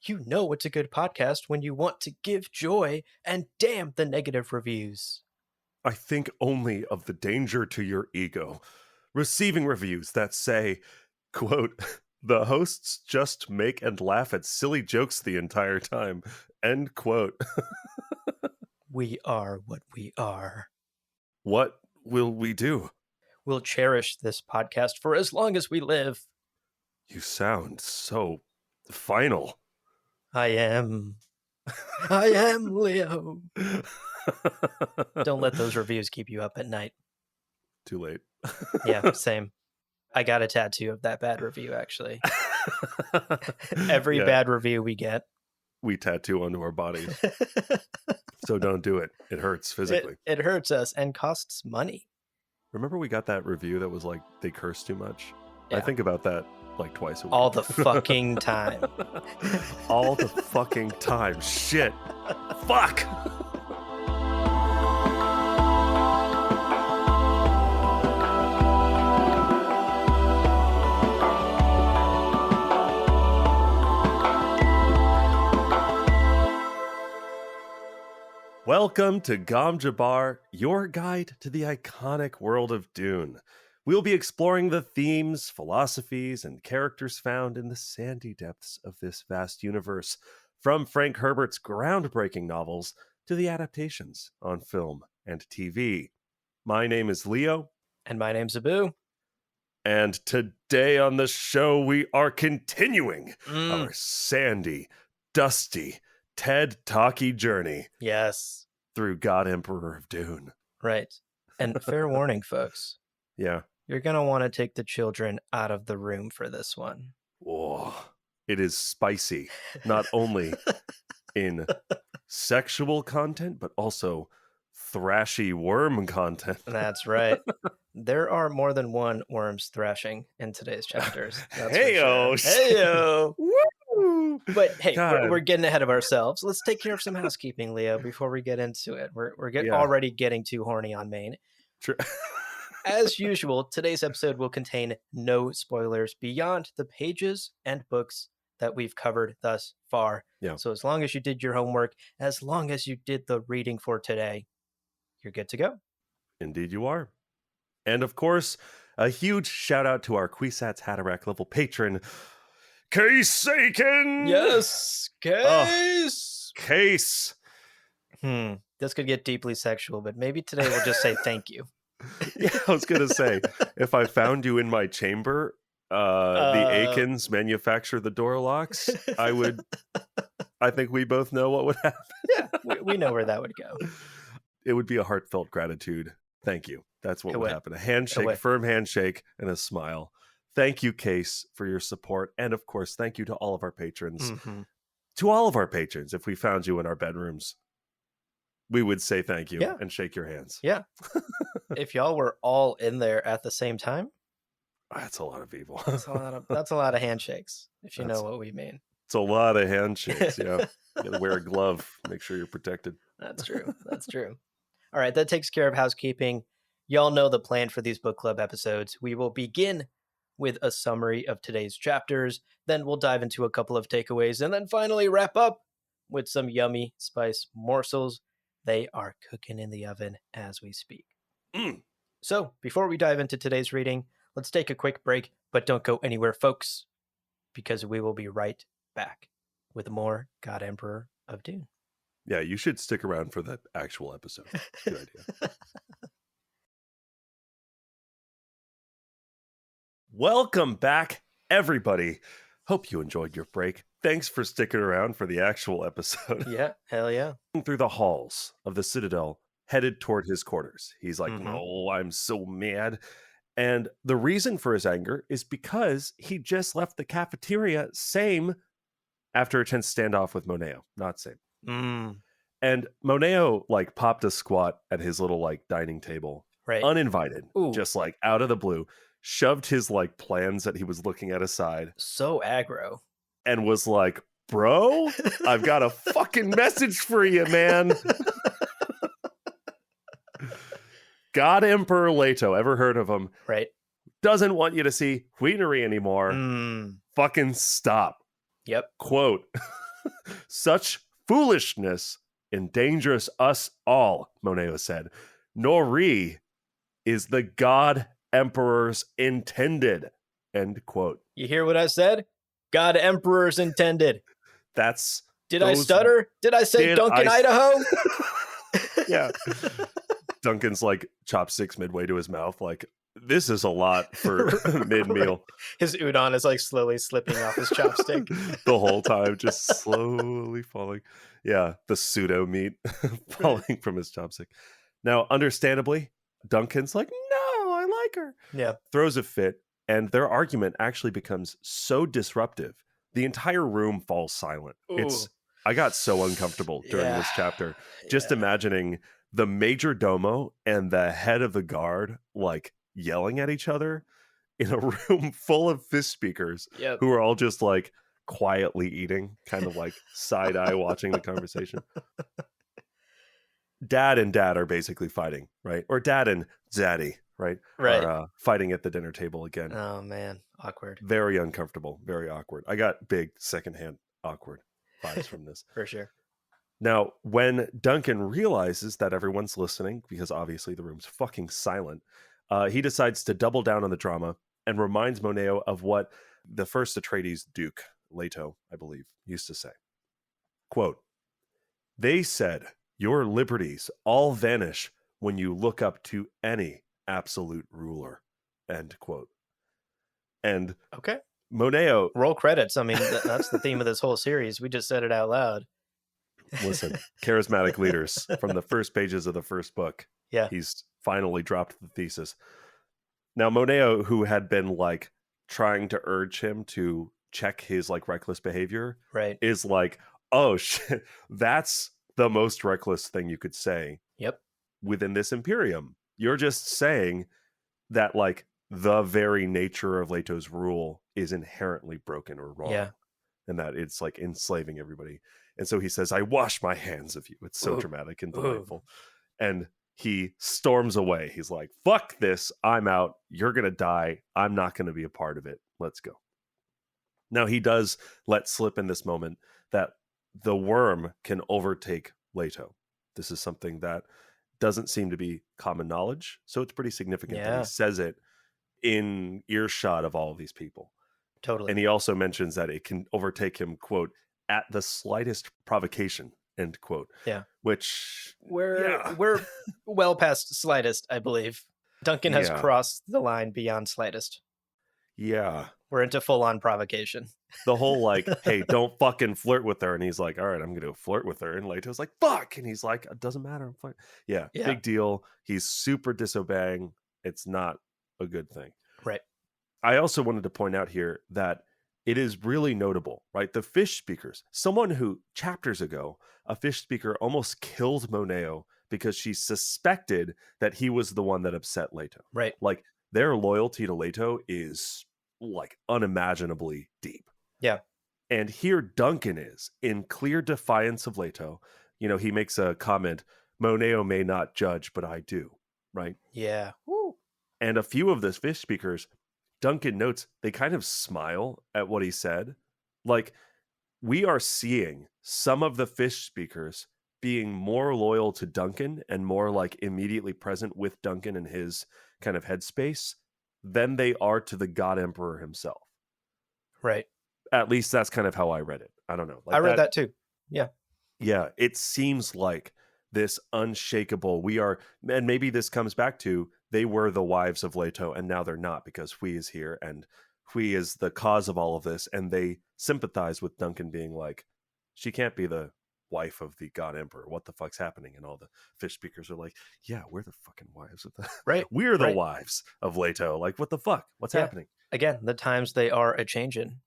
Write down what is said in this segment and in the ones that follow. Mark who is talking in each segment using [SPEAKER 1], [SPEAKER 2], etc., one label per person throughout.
[SPEAKER 1] You know it's a good podcast when you want to give joy and damn the negative reviews.
[SPEAKER 2] I think only of the danger to your ego. Receiving reviews that say, quote, the hosts just make and laugh at silly jokes the entire time, end quote.
[SPEAKER 1] We are what we are.
[SPEAKER 2] What will we do?
[SPEAKER 1] We'll cherish this podcast for as long as we live.
[SPEAKER 2] You sound so final.
[SPEAKER 1] I am Leo. Don't let those reviews keep you up at night.
[SPEAKER 2] Too late.
[SPEAKER 1] Yeah, same. I got a tattoo of that bad review, actually. Every bad review we get,
[SPEAKER 2] we tattoo onto our bodies. So don't do it. It hurts physically.
[SPEAKER 1] It hurts us and costs money.
[SPEAKER 2] Remember we got that review that was like, they curse too much?
[SPEAKER 1] Yeah.
[SPEAKER 2] I think about that like twice a week.
[SPEAKER 1] All the fucking time.
[SPEAKER 2] All the fucking time. Shit. Fuck. Welcome to Gom Jabbar, your guide to the iconic world of Dune. We'll be exploring the themes, philosophies, and characters found in the sandy depths of this vast universe, from Frank Herbert's groundbreaking novels to the adaptations on film and TV. My name is Leo.
[SPEAKER 1] And my name's Abu.
[SPEAKER 2] And today on the show, we are continuing our sandy, dusty, TED Talky journey.
[SPEAKER 1] Yes.
[SPEAKER 2] Through God Emperor of Dune.
[SPEAKER 1] Right. And fair warning, folks.
[SPEAKER 2] Yeah.
[SPEAKER 1] You're going to want to take the children out of the room for this one.
[SPEAKER 2] Whoa. It is spicy, not only in sexual content, but also thrashy worm content.
[SPEAKER 1] That's right. There are more than one worms thrashing in today's chapters.
[SPEAKER 2] Heyo!
[SPEAKER 1] Heyo!
[SPEAKER 2] Woo!
[SPEAKER 1] But hey, we're getting ahead of ourselves. Let's take care of some housekeeping, Leo, before we get into it. We're already getting too horny on Maine.
[SPEAKER 2] True.
[SPEAKER 1] As usual, today's episode will contain no spoilers beyond the pages and books that we've covered thus far.
[SPEAKER 2] Yeah.
[SPEAKER 1] So as long as you did your homework, as long as you did the reading for today, you're good to go.
[SPEAKER 2] Indeed you are. And of course, a huge shout out to our Kwisatz Haderach level patron, Case Aiken!
[SPEAKER 1] Yes, Case!
[SPEAKER 2] Case!
[SPEAKER 1] This could get deeply sexual, but maybe today we'll just say thank you.
[SPEAKER 2] Yeah, I was going to say, if I found you in my chamber, the Aikens manufacture the door locks, I think we both know what would happen.
[SPEAKER 1] Yeah, we know where that would go.
[SPEAKER 2] It would be a heartfelt gratitude. Thank you. That's what would happen. A handshake, a firm handshake, and a smile. Thank you, Case, for your support. And of course, thank you to all of our patrons.
[SPEAKER 1] Mm-hmm.
[SPEAKER 2] To all of our patrons, if we found you in our bedrooms, we would say thank you and shake your hands.
[SPEAKER 1] Yeah. If y'all were all in there at the same time,
[SPEAKER 2] that's a lot of people.
[SPEAKER 1] That's a lot of handshakes, if you know what we mean.
[SPEAKER 2] It's a lot of handshakes, yeah. You gotta wear a glove, make sure you're protected.
[SPEAKER 1] That's true. That's true. All right, that takes care of housekeeping. Y'all know the plan for these book club episodes. We will begin with a summary of today's chapters, then we'll dive into a couple of takeaways, and then finally wrap up with some yummy spice morsels. They are cooking in the oven as we speak. So, before we dive into today's reading, let's take a quick break, but don't go anywhere, folks, because we will be right back with more God Emperor of Dune.
[SPEAKER 2] Yeah, you should stick around for that actual episode. Good idea. Welcome back, everybody. Hope you enjoyed your break. Thanks for sticking around for the actual episode.
[SPEAKER 1] Yeah, hell yeah.
[SPEAKER 2] Through the halls of the Citadel, headed toward his quarters. He's like, no, I'm so mad. And the reason for his anger is because he just left the cafeteria, same, after a tense standoff with Moneo. Not same. And Moneo, like, popped a squat at his little, like, dining table.
[SPEAKER 1] Right.
[SPEAKER 2] Uninvited. Just, like, out of the blue. Shoved his, like, plans that he was looking at aside.
[SPEAKER 1] So aggro.
[SPEAKER 2] And was like, bro, I've got a fucking message for you, man. God Emperor Leto, ever heard of him?
[SPEAKER 1] Right.
[SPEAKER 2] Doesn't want you to see Queenery anymore. Fucking stop.
[SPEAKER 1] Yep.
[SPEAKER 2] Quote, Such foolishness endangers us all, Moneo said. Nori is the God Emperor's intended. End quote.
[SPEAKER 1] You hear what I said? God Emperor's intended.
[SPEAKER 2] That's
[SPEAKER 1] Did I
[SPEAKER 2] those.
[SPEAKER 1] stutter? Did I say
[SPEAKER 2] Did
[SPEAKER 1] Duncan,
[SPEAKER 2] I?
[SPEAKER 1] Idaho?
[SPEAKER 2] Yeah. Duncan's like chopsticks midway to his mouth, like, this is a lot for mid-meal.
[SPEAKER 1] Right. His udon is like slowly slipping off his chopstick.
[SPEAKER 2] The whole time, just slowly falling. Yeah, the pseudo meat falling from his chopstick. Now, understandably, Duncan's like, no, I like her.
[SPEAKER 1] Yeah.
[SPEAKER 2] Throws a fit, and their argument actually becomes so disruptive. The entire room falls silent.
[SPEAKER 1] Ooh.
[SPEAKER 2] I got so uncomfortable during this chapter. Just imagining the major domo and the head of the guard like yelling at each other in a room full of fish speakers who are all just like quietly eating, kind of like side eye watching the conversation. Dad and Dad are basically fighting, right? Or Dad and Zaddy, right? Are fighting at the dinner table again.
[SPEAKER 1] Oh man, awkward.
[SPEAKER 2] Very uncomfortable, very awkward. I got big secondhand awkward vibes from this.
[SPEAKER 1] For sure.
[SPEAKER 2] Now, when Duncan realizes that everyone's listening, because obviously the room's fucking silent, he decides to double down on the drama and reminds Moneo of what the first Atreides Duke, Leto, I believe, used to say. Quote, they said, your liberties all vanish when you look up to any absolute ruler. End quote. And
[SPEAKER 1] okay,
[SPEAKER 2] Moneo...
[SPEAKER 1] roll credits. I mean, that's the theme of this whole series. We just said it out loud.
[SPEAKER 2] Listen, charismatic leaders from the first pages of the first book.
[SPEAKER 1] Yeah.
[SPEAKER 2] He's finally dropped the thesis. Now, Moneo, who had been like trying to urge him to check his like reckless behavior,
[SPEAKER 1] right,
[SPEAKER 2] is like, oh shit, that's the most reckless thing you could say.
[SPEAKER 1] Yep.
[SPEAKER 2] Within this Imperium. You're just saying that like the very nature of Leto's rule is inherently broken or wrong.
[SPEAKER 1] Yeah.
[SPEAKER 2] And that it's like enslaving everybody. And so he says, I wash my hands of you. It's so dramatic and delightful. And he storms away. He's like, fuck this. I'm out. You're going to die. I'm not going to be a part of it. Let's go. Now, he does let slip in this moment that the worm can overtake Leto. This is something that doesn't seem to be common knowledge. So it's pretty significant that he says it in earshot of all of these people.
[SPEAKER 1] Totally.
[SPEAKER 2] And he also mentions that it can overtake him, quote, at the slightest provocation, end quote.
[SPEAKER 1] Yeah.
[SPEAKER 2] Which
[SPEAKER 1] we're well past slightest, I believe. Duncan has crossed the line beyond slightest.
[SPEAKER 2] Yeah.
[SPEAKER 1] We're into full-on provocation.
[SPEAKER 2] The whole like, hey, don't fucking flirt with her. And he's like, all right, I'm going to flirt with her. And Leto's like, fuck. And he's like, it doesn't matter. I'm flirting. Yeah, big deal. He's super disobeying. It's not a good thing.
[SPEAKER 1] Right.
[SPEAKER 2] I also wanted to point out here that it is really notable, right? The fish speakers, someone who chapters ago, a fish speaker almost killed Moneo because she suspected that he was the one that upset Leto.
[SPEAKER 1] Right.
[SPEAKER 2] Like their loyalty to Leto is like unimaginably deep.
[SPEAKER 1] Yeah.
[SPEAKER 2] And here Duncan is in clear defiance of Leto. You know, he makes a comment, Moneo may not judge, but I do. Right.
[SPEAKER 1] Yeah.
[SPEAKER 2] Woo. And a few of the fish speakers, Duncan notes, they kind of smile at what he said. Like, we are seeing some of the fish speakers being more loyal to Duncan and more like immediately present with Duncan in his kind of headspace than they are to the God Emperor himself.
[SPEAKER 1] Right.
[SPEAKER 2] At least that's kind of how I read it. I don't know.
[SPEAKER 1] Like I read that too. Yeah.
[SPEAKER 2] Yeah. It seems like this unshakable, and maybe this comes back to, they were the wives of Leto and now they're not because Hui is here and Hui is the cause of all of this. And they sympathize with Duncan being like, she can't be the wife of the God Emperor. What the fuck's happening? And all the fish speakers are like, yeah, we're the fucking wives of the
[SPEAKER 1] right.
[SPEAKER 2] We're the wives of Leto. Like, what the fuck? What's happening?
[SPEAKER 1] Again, the times they are a changin'.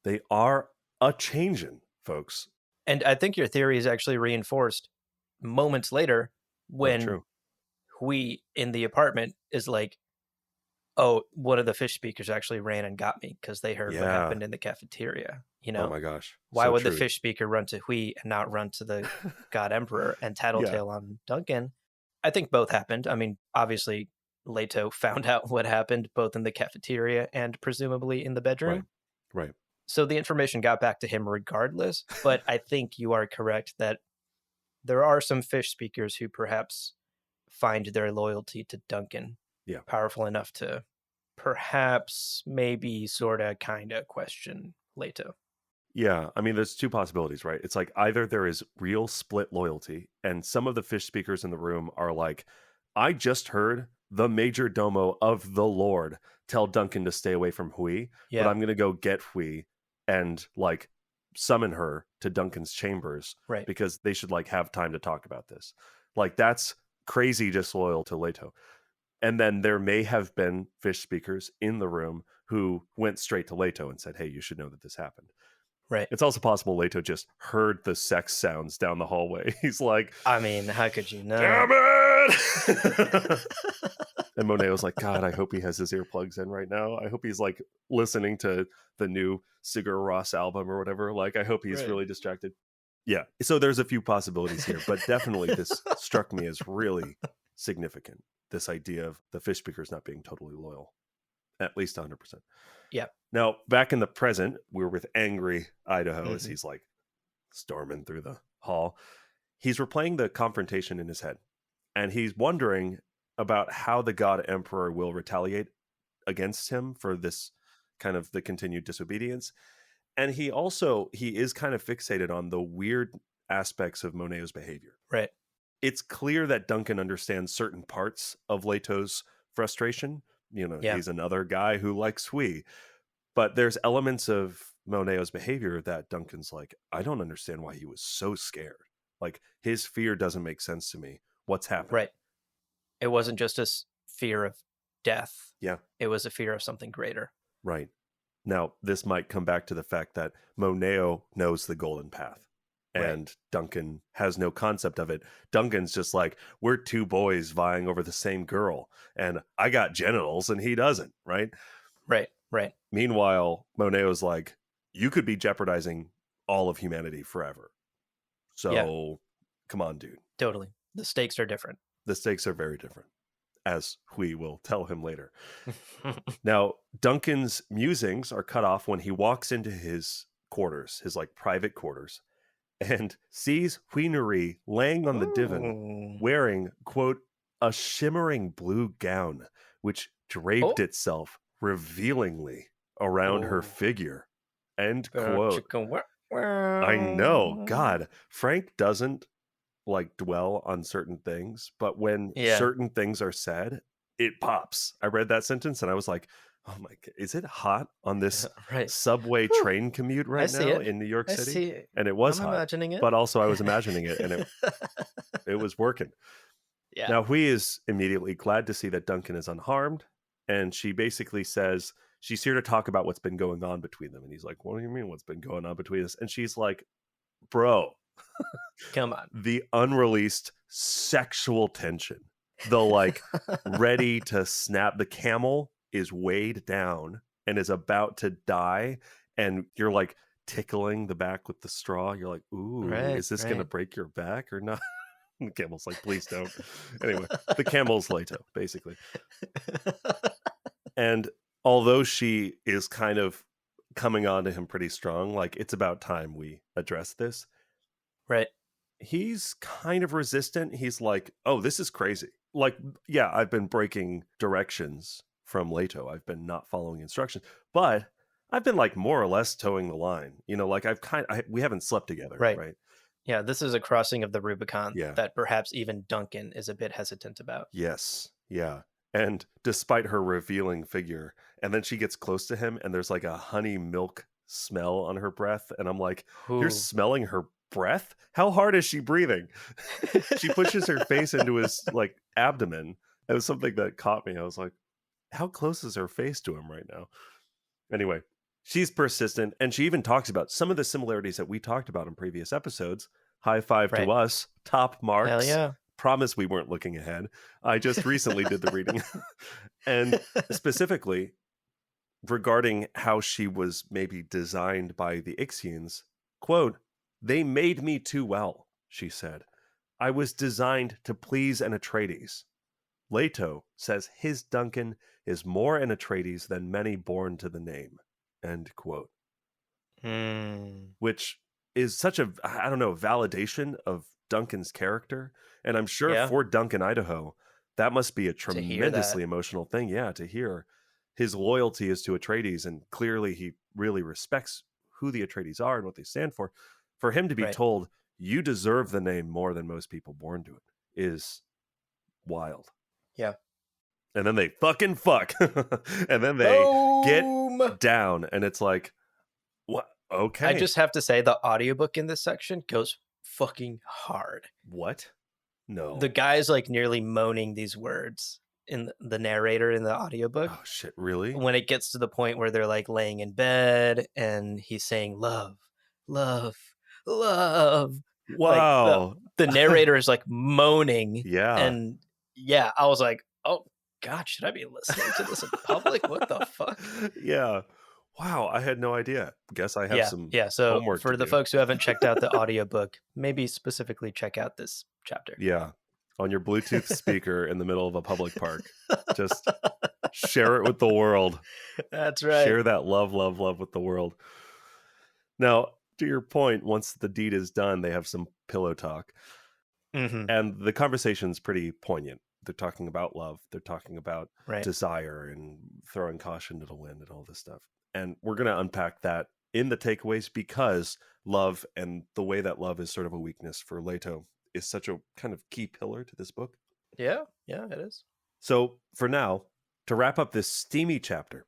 [SPEAKER 2] They are a changin', folks.
[SPEAKER 1] And I think your theory is actually reinforced moments later when Hui in the apartment is like, oh, one of the fish speakers actually ran and got me because they heard what happened in the cafeteria. You know,
[SPEAKER 2] oh my gosh,
[SPEAKER 1] why would the fish speaker run to Hui and not run to the God Emperor and tattletale on Duncan? I think both happened. I mean, obviously, Leto found out what happened both in the cafeteria and presumably in the bedroom.
[SPEAKER 2] Right.
[SPEAKER 1] So the information got back to him regardless, but I think you are correct that there are some fish speakers who perhaps find their loyalty to Duncan
[SPEAKER 2] Yeah.
[SPEAKER 1] powerful enough to perhaps maybe sorta kinda question Leto.
[SPEAKER 2] Yeah, I mean, there's two possibilities, right? It's like either there is real split loyalty, and some of the fish speakers in the room are like, I just heard the major domo of the Lord tell Duncan to stay away from Hui, but
[SPEAKER 1] Yeah,
[SPEAKER 2] I'm going to go get Hui and like summon her to Duncan's chambers
[SPEAKER 1] right,
[SPEAKER 2] because they should like have time to talk about this. Like, that's crazy disloyal to Leto. And then there may have been fish speakers in the room who went straight to Leto and said, hey, you should know that this happened.
[SPEAKER 1] right.
[SPEAKER 2] It's also possible Leto just heard the sex sounds down the hallway. He's like,
[SPEAKER 1] I mean, how could you not?
[SPEAKER 2] damn it! And Monet was like, God, I hope he has his earplugs in right now. I hope he's like listening to the new Sigur Rós album or whatever. Like, I hope he's
[SPEAKER 1] Right.
[SPEAKER 2] really distracted. Yeah. So there's a few possibilities here, but definitely this struck me as really significant. This idea of the fish speakers not being totally loyal, at least 100%.
[SPEAKER 1] Yeah.
[SPEAKER 2] Now, back in the present, we're with angry Idaho as
[SPEAKER 1] Mhm.
[SPEAKER 2] he's like storming through the hall. He's replaying the confrontation in his head, and he's wondering about how the God Emperor will retaliate against him for this kind of the continued disobedience. And he is kind of fixated on the weird aspects of Moneo's behavior.
[SPEAKER 1] Right.
[SPEAKER 2] It's clear that Duncan understands certain parts of Leto's frustration.
[SPEAKER 1] Yeah.
[SPEAKER 2] He's another guy who likes Hui, but there's elements of Moneo's behavior that Duncan's like, I don't understand why he was so scared. Like, his fear doesn't make sense to me. What's happening?
[SPEAKER 1] Right. It wasn't just a fear of death.
[SPEAKER 2] Yeah,
[SPEAKER 1] It was a fear of something greater.
[SPEAKER 2] right. Now, this might come back to the fact that Moneo knows the golden path
[SPEAKER 1] Right.
[SPEAKER 2] and Duncan has no concept of it. Duncan's just like, we're two boys vying over the same girl, and I got genitals and he doesn't, right?
[SPEAKER 1] Right. Right.
[SPEAKER 2] Meanwhile, Moneo's like, you could be jeopardizing all of humanity forever.
[SPEAKER 1] Yeah.
[SPEAKER 2] So, come on, dude.
[SPEAKER 1] Totally. The stakes are different.
[SPEAKER 2] The stakes are very different, as Hui will tell him later. Now, Duncan's musings are cut off when he walks into his quarters, his like private quarters, and sees Hui Nuri laying on the divan
[SPEAKER 1] Ooh.
[SPEAKER 2] wearing, quote, a shimmering blue gown, which draped
[SPEAKER 1] Oh.
[SPEAKER 2] itself revealingly around her
[SPEAKER 1] Oh.
[SPEAKER 2] figure. End quote.
[SPEAKER 1] Chicken.
[SPEAKER 2] I know. God, Frank doesn't like dwell on certain things, but when
[SPEAKER 1] Yeah.
[SPEAKER 2] certain things are said, it pops. I read that sentence and I was like, oh my God, is it hot on this
[SPEAKER 1] Right.
[SPEAKER 2] subway
[SPEAKER 1] Whew.
[SPEAKER 2] train commute
[SPEAKER 1] I
[SPEAKER 2] right
[SPEAKER 1] see
[SPEAKER 2] now
[SPEAKER 1] it.
[SPEAKER 2] in New York
[SPEAKER 1] I
[SPEAKER 2] City?
[SPEAKER 1] see it.
[SPEAKER 2] And it was
[SPEAKER 1] I'm
[SPEAKER 2] hot,
[SPEAKER 1] imagining it.
[SPEAKER 2] but also I was imagining it and it was working.
[SPEAKER 1] Yeah.
[SPEAKER 2] Now, Hui is immediately glad to see that Duncan is unharmed. And she basically says she's here to talk about what's been going on between them. And he's like, what do you mean what's been going on between us? And she's like, bro,
[SPEAKER 1] Come on.
[SPEAKER 2] the unreleased sexual tension, the like ready to snap. The camel is weighed down and is about to die. And you're like tickling the back with the straw. You're like, ooh,
[SPEAKER 1] Right.
[SPEAKER 2] is this going to
[SPEAKER 1] Right.
[SPEAKER 2] break your back or not? The camel's like, please don't. Anyway, the camel's Leto, basically. And although she is kind of coming on to him pretty strong, like, it's about time we address this.
[SPEAKER 1] Right.
[SPEAKER 2] He's kind of resistant. He's like, oh, this is crazy. Like, yeah, I've been breaking directions from Leto. I've been not following instructions, but I've been like more or less towing the line. Like we haven't slept together,
[SPEAKER 1] Right.
[SPEAKER 2] right?
[SPEAKER 1] Yeah. This is a crossing of the Rubicon
[SPEAKER 2] Yeah.
[SPEAKER 1] that perhaps even Duncan is a bit hesitant about.
[SPEAKER 2] Yes. Yeah. And despite her revealing figure, and then she gets close to him and there's like a honey milk smell on her breath. And I'm like, you're
[SPEAKER 1] Ooh.
[SPEAKER 2] smelling her breath? How hard is she breathing? She pushes her face into his like abdomen. It was something that caught me. I was like, how close is her face to him right now? Anyway, she's persistent and she even talks about some of the similarities that we talked about in previous episodes. High five
[SPEAKER 1] Right.
[SPEAKER 2] to us, top
[SPEAKER 1] Hell
[SPEAKER 2] marks.
[SPEAKER 1] yeah.
[SPEAKER 2] Promise we weren't looking ahead. I just recently did the reading. And specifically regarding how she was maybe designed by the Ixians, quote, they made me too well, she said. I was designed to please an Atreides. Leto says his Duncan is more an Atreides than many born to the name. End quote.
[SPEAKER 1] Hmm.
[SPEAKER 2] which is such a, I don't know, validation of Duncan's character. And I'm sure
[SPEAKER 1] Yeah.
[SPEAKER 2] for Duncan, Idaho, that must be a
[SPEAKER 1] To hear that.
[SPEAKER 2] tremendously emotional thing. Yeah, to hear his loyalty is to Atreides, and clearly he really respects who the Atreides are and what they stand for. For him to be
[SPEAKER 1] Right.
[SPEAKER 2] told, you deserve the name more than most people born to it, is wild.
[SPEAKER 1] Yeah.
[SPEAKER 2] And then they fucking fuck. And then they get
[SPEAKER 1] Boom.
[SPEAKER 2] down, and it's like, what?
[SPEAKER 1] I
[SPEAKER 2] Okay.
[SPEAKER 1] just have to say the audiobook in this section goes fucking hard.
[SPEAKER 2] What?
[SPEAKER 1] The
[SPEAKER 2] No.
[SPEAKER 1] guy's like nearly moaning these words in the narrator in the audiobook
[SPEAKER 2] Oh shit, really?
[SPEAKER 1] when it gets to the point where they're like laying in bed and he's saying love, love, love. Like
[SPEAKER 2] Wow.
[SPEAKER 1] the narrator is like moaning,
[SPEAKER 2] Yeah.
[SPEAKER 1] and yeah, I was like, "Oh god, should I be listening to this in public? What the fuck?"
[SPEAKER 2] Yeah. Wow, I had no idea. Guess I have
[SPEAKER 1] Yeah,
[SPEAKER 2] some
[SPEAKER 1] yeah, so
[SPEAKER 2] homework to
[SPEAKER 1] for the
[SPEAKER 2] do.
[SPEAKER 1] folks who haven't checked out the audiobook, maybe specifically check out this chapter.
[SPEAKER 2] Yeah. On your Bluetooth speaker in the middle of a public park. Just share it with the world.
[SPEAKER 1] That's right.
[SPEAKER 2] Share that love, love, love with the world. Now, to your point, once the deed is done, they have some pillow talk.
[SPEAKER 1] Mhm.
[SPEAKER 2] And the conversation's pretty poignant. They're talking about love. They're talking about
[SPEAKER 1] Right.
[SPEAKER 2] desire and throwing caution to the wind and all this stuff. And we're going to unpack that in the takeaways, because love and the way that love is sort of a weakness for Leto is such a kind of key pillar to this book.
[SPEAKER 1] Yeah, yeah, it is.
[SPEAKER 2] So for now, to wrap up this steamy chapter,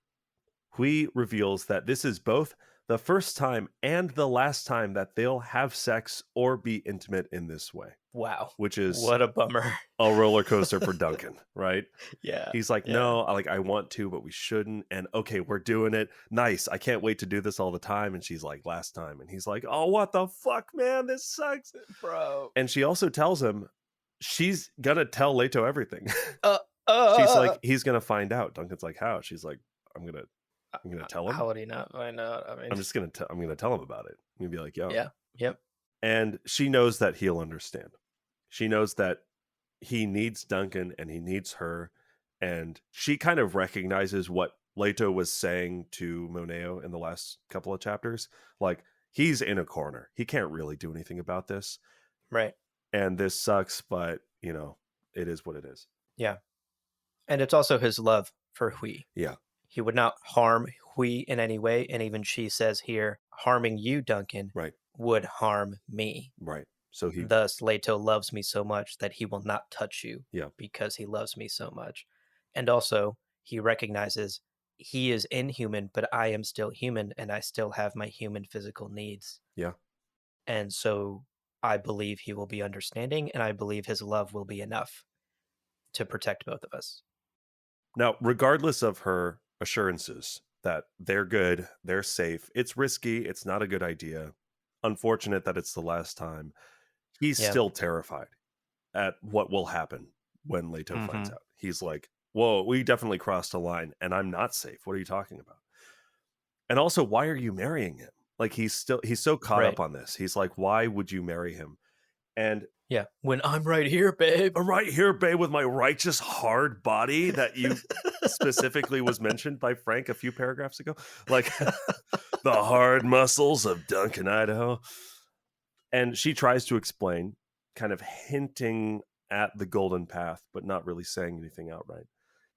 [SPEAKER 2] Hui reveals that this is both the first time and the last time that they'll have sex or be intimate in this way,
[SPEAKER 1] Wow.
[SPEAKER 2] which is
[SPEAKER 1] What a bummer.
[SPEAKER 2] a roller coaster for Duncan, right?
[SPEAKER 1] Yeah,
[SPEAKER 2] He's like,
[SPEAKER 1] yeah.
[SPEAKER 2] no, I want to, but we shouldn't. And okay, we're doing it. Nice. I can't wait to do this all the time. And she's like, last time. And he's like, oh, what the fuck, man? This sucks.
[SPEAKER 1] Bro.
[SPEAKER 2] And she also tells him she's gonna tell Leto everything.
[SPEAKER 1] Uh,
[SPEAKER 2] She's
[SPEAKER 1] uh,
[SPEAKER 2] like, he's gonna find out. Duncan's like, how? She's like, I'm gonna tell him.
[SPEAKER 1] how would he not find out? I mean,
[SPEAKER 2] I'm gonna tell him about it. I'm gonna be like, yo.
[SPEAKER 1] yeah, yep,
[SPEAKER 2] And she knows that he'll understand. She knows that he needs Duncan and he needs her. And she kind of recognizes what Leto was saying to Moneo in the last couple of chapters. Like, he's in a corner. He can't really do anything about this.
[SPEAKER 1] right.
[SPEAKER 2] And this sucks, but, it is what it is.
[SPEAKER 1] Yeah. And it's also his love for Hui.
[SPEAKER 2] Yeah.
[SPEAKER 1] He would not harm Hui in any way. And even she says here, harming you, Duncan,
[SPEAKER 2] Right.
[SPEAKER 1] would harm me.
[SPEAKER 2] Right. So he,
[SPEAKER 1] Thus, Leto loves me so much that he will not touch you
[SPEAKER 2] yeah.
[SPEAKER 1] because he loves me so much. And also, he recognizes he is inhuman, but I am still human and I still have my human physical needs.
[SPEAKER 2] Yeah.
[SPEAKER 1] And so I believe he will be understanding, and I believe his love will be enough to protect both of us.
[SPEAKER 2] Now, regardless of her assurances that they're good, they're safe, it's risky, it's not a good idea. Unfortunate that it's the last time. He's
[SPEAKER 1] Yeah.
[SPEAKER 2] still terrified at what will happen when Leto finds
[SPEAKER 1] Mhm.
[SPEAKER 2] out. He's like, whoa, we definitely crossed a line and I'm not safe. What are you talking about? And also, why are you marrying him? Like, he's so caught
[SPEAKER 1] Right.
[SPEAKER 2] up on this. He's like, why would you marry him? And
[SPEAKER 1] Yeah. When I'm right here, babe.
[SPEAKER 2] I'm right here, babe, with my righteous hard body that you specifically was mentioned by Frank a few paragraphs ago. Like, the hard muscles of Duncan, Idaho. And she tries to explain, kind of hinting at the golden path, but not really saying anything outright.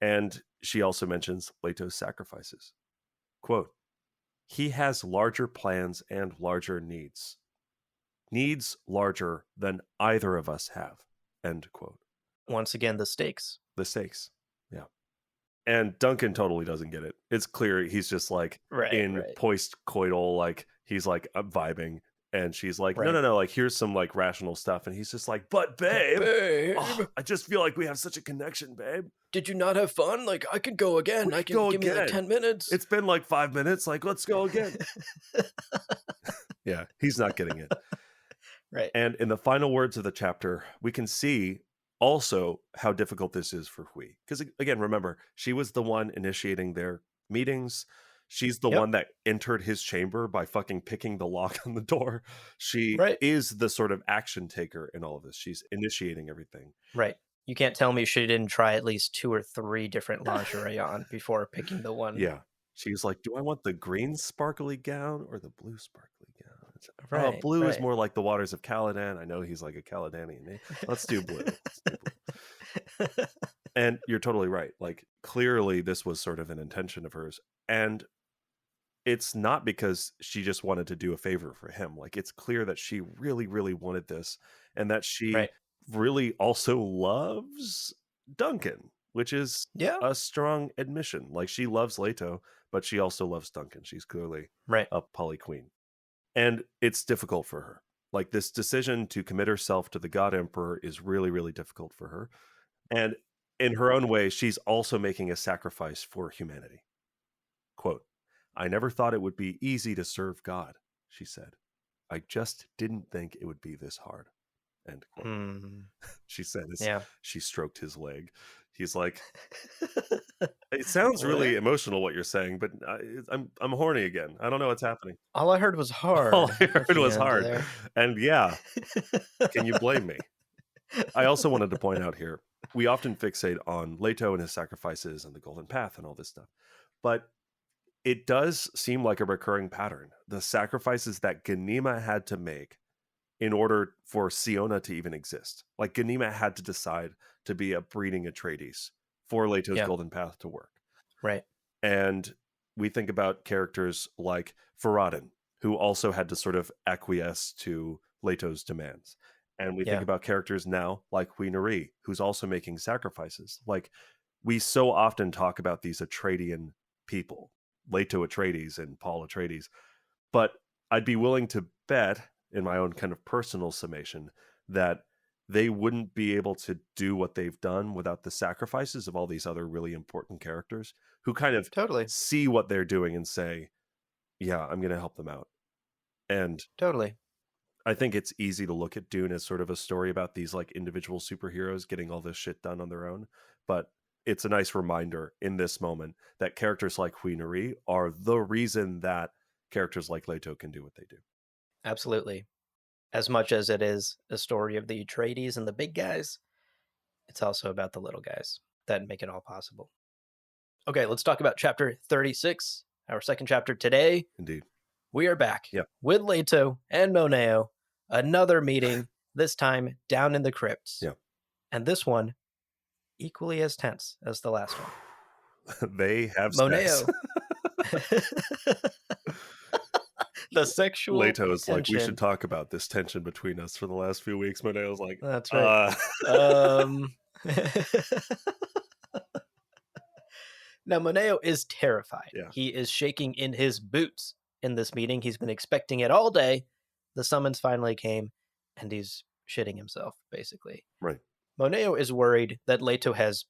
[SPEAKER 2] And she also mentions Leto's sacrifices. Quote, he has larger plans and larger needs. Needs larger than either of us have. End quote.
[SPEAKER 1] Once again, the stakes.
[SPEAKER 2] The stakes. Yeah. And Duncan totally doesn't get it. It's clear he's just like in
[SPEAKER 1] Right.
[SPEAKER 2] post-coital, like he's like vibing. And she's like,
[SPEAKER 1] Right.
[SPEAKER 2] no, like here's some like rational stuff. And he's just like, but babe,
[SPEAKER 1] Babe,
[SPEAKER 2] I just feel like we have such a connection, babe.
[SPEAKER 1] did you not have fun? Like, I could go again.
[SPEAKER 2] We
[SPEAKER 1] I
[SPEAKER 2] could
[SPEAKER 1] can
[SPEAKER 2] go
[SPEAKER 1] give me like
[SPEAKER 2] again.
[SPEAKER 1] 10 minutes.
[SPEAKER 2] It's been like 5 minutes. Like, let's go again. Yeah, he's not getting it.
[SPEAKER 1] Right.
[SPEAKER 2] And in the final words of the chapter, we can see also how difficult this is for Hui. Because again, remember, she was the one initiating their meetings. She's the
[SPEAKER 1] Yep.
[SPEAKER 2] one that entered his chamber by fucking picking the lock on the door. She
[SPEAKER 1] Right.
[SPEAKER 2] is the sort of action taker in all of this. She's initiating everything.
[SPEAKER 1] Right. You can't tell me she didn't try at least 2 or 3 different lingerie on before picking the one
[SPEAKER 2] Yeah. She's like, "Do I want the green sparkly gown or the blue sparkly gown?" It's, "Oh,
[SPEAKER 1] Right,
[SPEAKER 2] blue is
[SPEAKER 1] right.
[SPEAKER 2] more like the waters of Caladan." I know he's like a Caledanian name. Let's do blue. Let's do blue. And you're totally right. Like, clearly, this was sort of an intention of hers. And it's not because she just wanted to do a favor for him. Like, it's clear that she really, really wanted this and that she
[SPEAKER 1] Right.
[SPEAKER 2] really also loves Duncan, which is
[SPEAKER 1] Yeah.
[SPEAKER 2] a strong admission. Like, she loves Leto, but she also loves Duncan. She's clearly
[SPEAKER 1] Right.
[SPEAKER 2] a poly queen. And it's difficult for her. Like, this decision to commit herself to the God Emperor is really, really difficult for her. And in her own way, she's also making a sacrifice for humanity. Quote, "I never thought it would be easy to serve God," she said. "I just didn't think it would be this hard." End quote.
[SPEAKER 1] Hmm.
[SPEAKER 2] She said as
[SPEAKER 1] Yeah.
[SPEAKER 2] she stroked his leg. He's like, "It sounds really
[SPEAKER 1] What?
[SPEAKER 2] emotional what you're saying, but I'm horny again. I don't know what's happening."
[SPEAKER 1] All I heard was
[SPEAKER 2] All
[SPEAKER 1] hard
[SPEAKER 2] I
[SPEAKER 1] at
[SPEAKER 2] heard
[SPEAKER 1] the
[SPEAKER 2] was
[SPEAKER 1] end
[SPEAKER 2] hard.
[SPEAKER 1] there.
[SPEAKER 2] And yeah, can you blame me? I also wanted to point out here, we often fixate on Leto and his sacrifices and the Golden Path and all this stuff. But it does seem like a recurring pattern. The sacrifices that Ganima had to make in order for Siona to even exist. Like, Ganima had to decide to be a breeding Atreides for Leto's
[SPEAKER 1] Yeah.
[SPEAKER 2] Golden Path to work.
[SPEAKER 1] Right.
[SPEAKER 2] And we think about characters like Faradin, who also had to sort of acquiesce to Leto's demands. And we think
[SPEAKER 1] Yeah.
[SPEAKER 2] about characters now like Queen Nari, who's also making sacrifices. Like, we so often talk about these Atreidian people, Leto Atreides and Paul Atreides, but I'd be willing to bet, in my own kind of personal summation, that they wouldn't be able to do what they've done without the sacrifices of all these other really important characters who kind of
[SPEAKER 1] Totally.
[SPEAKER 2] see what they're doing and say, "Yeah, I'm going to help them out." And
[SPEAKER 1] Totally.
[SPEAKER 2] I think it's easy to look at Dune as sort of a story about these like individual superheroes getting all this shit done on their own, but it's a nice reminder in this moment that characters like Queen Nari are the reason that characters like Leto can do what they do.
[SPEAKER 1] Absolutely. As much as it is a story of the Atreides and the big guys, it's also about the little guys that make it all possible. Okay, let's talk about chapter 36, our second chapter today.
[SPEAKER 2] Indeed.
[SPEAKER 1] We are back
[SPEAKER 2] Yeah.
[SPEAKER 1] with Leto and Moneo. Another meeting, this time down in the crypts.
[SPEAKER 2] Yeah.
[SPEAKER 1] And this one equally as tense as the last one.
[SPEAKER 2] They have sex.
[SPEAKER 1] Moneo. The sexual
[SPEAKER 2] Leto's like, "We should
[SPEAKER 1] tension.
[SPEAKER 2] talk about this tension between us for the last few weeks." Moneo's like,
[SPEAKER 1] That's right. Now, Moneo is terrified.
[SPEAKER 2] Yeah.
[SPEAKER 1] He is shaking in his boots in this meeting. He's been expecting it all day. The summons finally came, and he's shitting himself, basically.
[SPEAKER 2] Right.
[SPEAKER 1] Moneo is worried that Leto has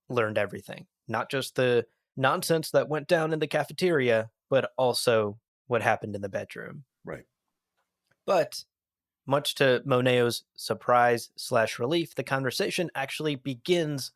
[SPEAKER 1] learned everything, not just the nonsense that went down in the cafeteria, but also what happened in the bedroom.
[SPEAKER 2] Right.
[SPEAKER 1] But much to Moneo's surprise/relief, the conversation actually begins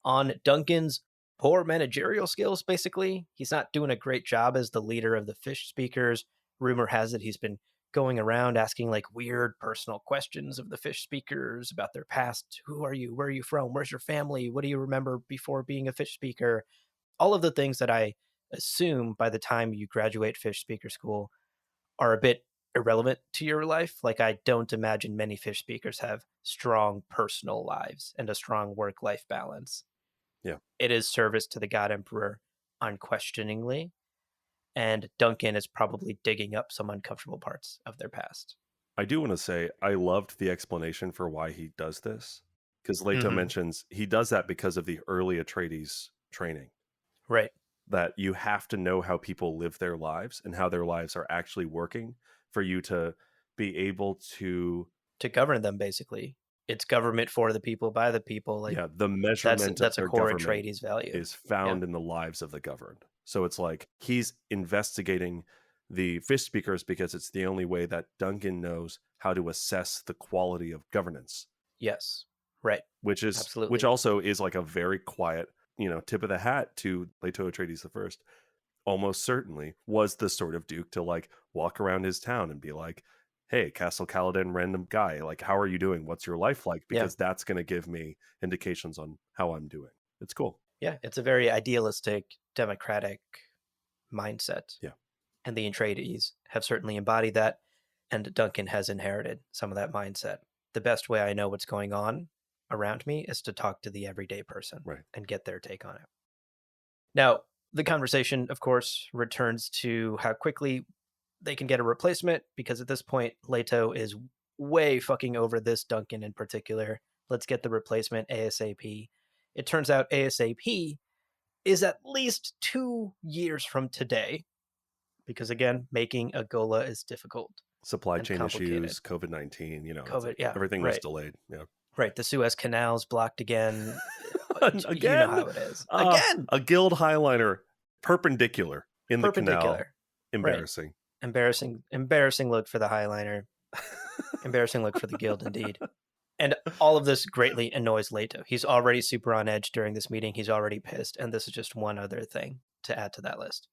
[SPEAKER 1] on Duncan's poor managerial skills, basically. He's not doing a great job as the leader of the fish speakers. Rumor has it he's been going around asking like weird personal questions of the fish speakers about their past. Who are you? Where are you from? Where's your family? What do you remember before being a fish speaker? All of the things that I assume by the time you graduate fish speaker school are a bit irrelevant to your life. Like, I don't imagine many fish speakers have strong personal lives and a strong work life balance.
[SPEAKER 2] Yeah.
[SPEAKER 1] It is service to the God Emperor unquestioningly. And Duncan is probably digging up some uncomfortable parts of their past.
[SPEAKER 2] I do want to say I loved the explanation for why he does this, because Leto
[SPEAKER 1] Mm-hmm.
[SPEAKER 2] mentions he does that because of the early Atreides training,
[SPEAKER 1] Right.
[SPEAKER 2] that you have to know how people live their lives and how their lives are actually working for you to be able to
[SPEAKER 1] govern them, basically. It's government for the people, by the people. Like,
[SPEAKER 2] yeah, the measurement of
[SPEAKER 1] that's a
[SPEAKER 2] their
[SPEAKER 1] core
[SPEAKER 2] government
[SPEAKER 1] Atreides value.
[SPEAKER 2] is found in the lives of the governed. So it's like he's investigating the fish speakers because it's the only way that Duncan knows how to assess the quality of governance.
[SPEAKER 1] Yes. Right.
[SPEAKER 2] Which
[SPEAKER 1] Absolutely.
[SPEAKER 2] also is like a very quiet, tip of the hat to Leto Atreides the First. Almost certainly was the sort of duke to like walk around his town and be like, "Hey, Castle Caladan random guy, like, how are you doing? What's your life like?" Because that's going to give me indications on how I'm doing. It's cool.
[SPEAKER 1] Yeah, it's a very idealistic, democratic mindset.
[SPEAKER 2] Yeah.
[SPEAKER 1] And the Atreides have certainly embodied that, and Duncan has inherited some of that mindset. The best way I know what's going on around me is to talk to the everyday person
[SPEAKER 2] Right.
[SPEAKER 1] and get their take on it. Now, the conversation, of course, returns to how quickly they can get a replacement, because at this point, Leto is way fucking over this Duncan in particular. Let's get the replacement ASAP. It turns out ASAP is at least 2 years from today, because again, making a Gola is difficult
[SPEAKER 2] Supply
[SPEAKER 1] and
[SPEAKER 2] chain
[SPEAKER 1] complicated.
[SPEAKER 2] issues, COVID-19, it's
[SPEAKER 1] COVID,
[SPEAKER 2] like
[SPEAKER 1] yeah,
[SPEAKER 2] everything was
[SPEAKER 1] right,
[SPEAKER 2] delayed. Yeah.
[SPEAKER 1] right. The Suez Canal's blocked again. You know
[SPEAKER 2] Again,
[SPEAKER 1] how it is. Again,
[SPEAKER 2] a guild highliner perpendicular in the canal.
[SPEAKER 1] perpendicular. Right.
[SPEAKER 2] Embarrassing.
[SPEAKER 1] Embarrassing look for the Highliner. Embarrassing look for the guild, indeed. And all of this greatly annoys Leto. He's already super on edge during this meeting. He's already pissed, and this is just one other thing to add to that list.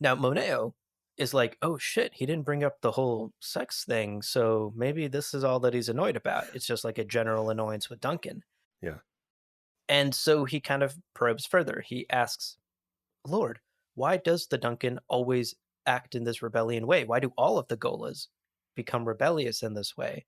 [SPEAKER 1] Now, Moneo is like, oh shit, he didn't bring up the whole sex thing, so maybe this is all that he's annoyed about. It's just like a general annoyance with Duncan.
[SPEAKER 2] Yeah.
[SPEAKER 1] And so he kind of probes further. He asks, Lord, why does the Duncan always act in this rebellion way? Why do all of the Golas become rebellious in this way?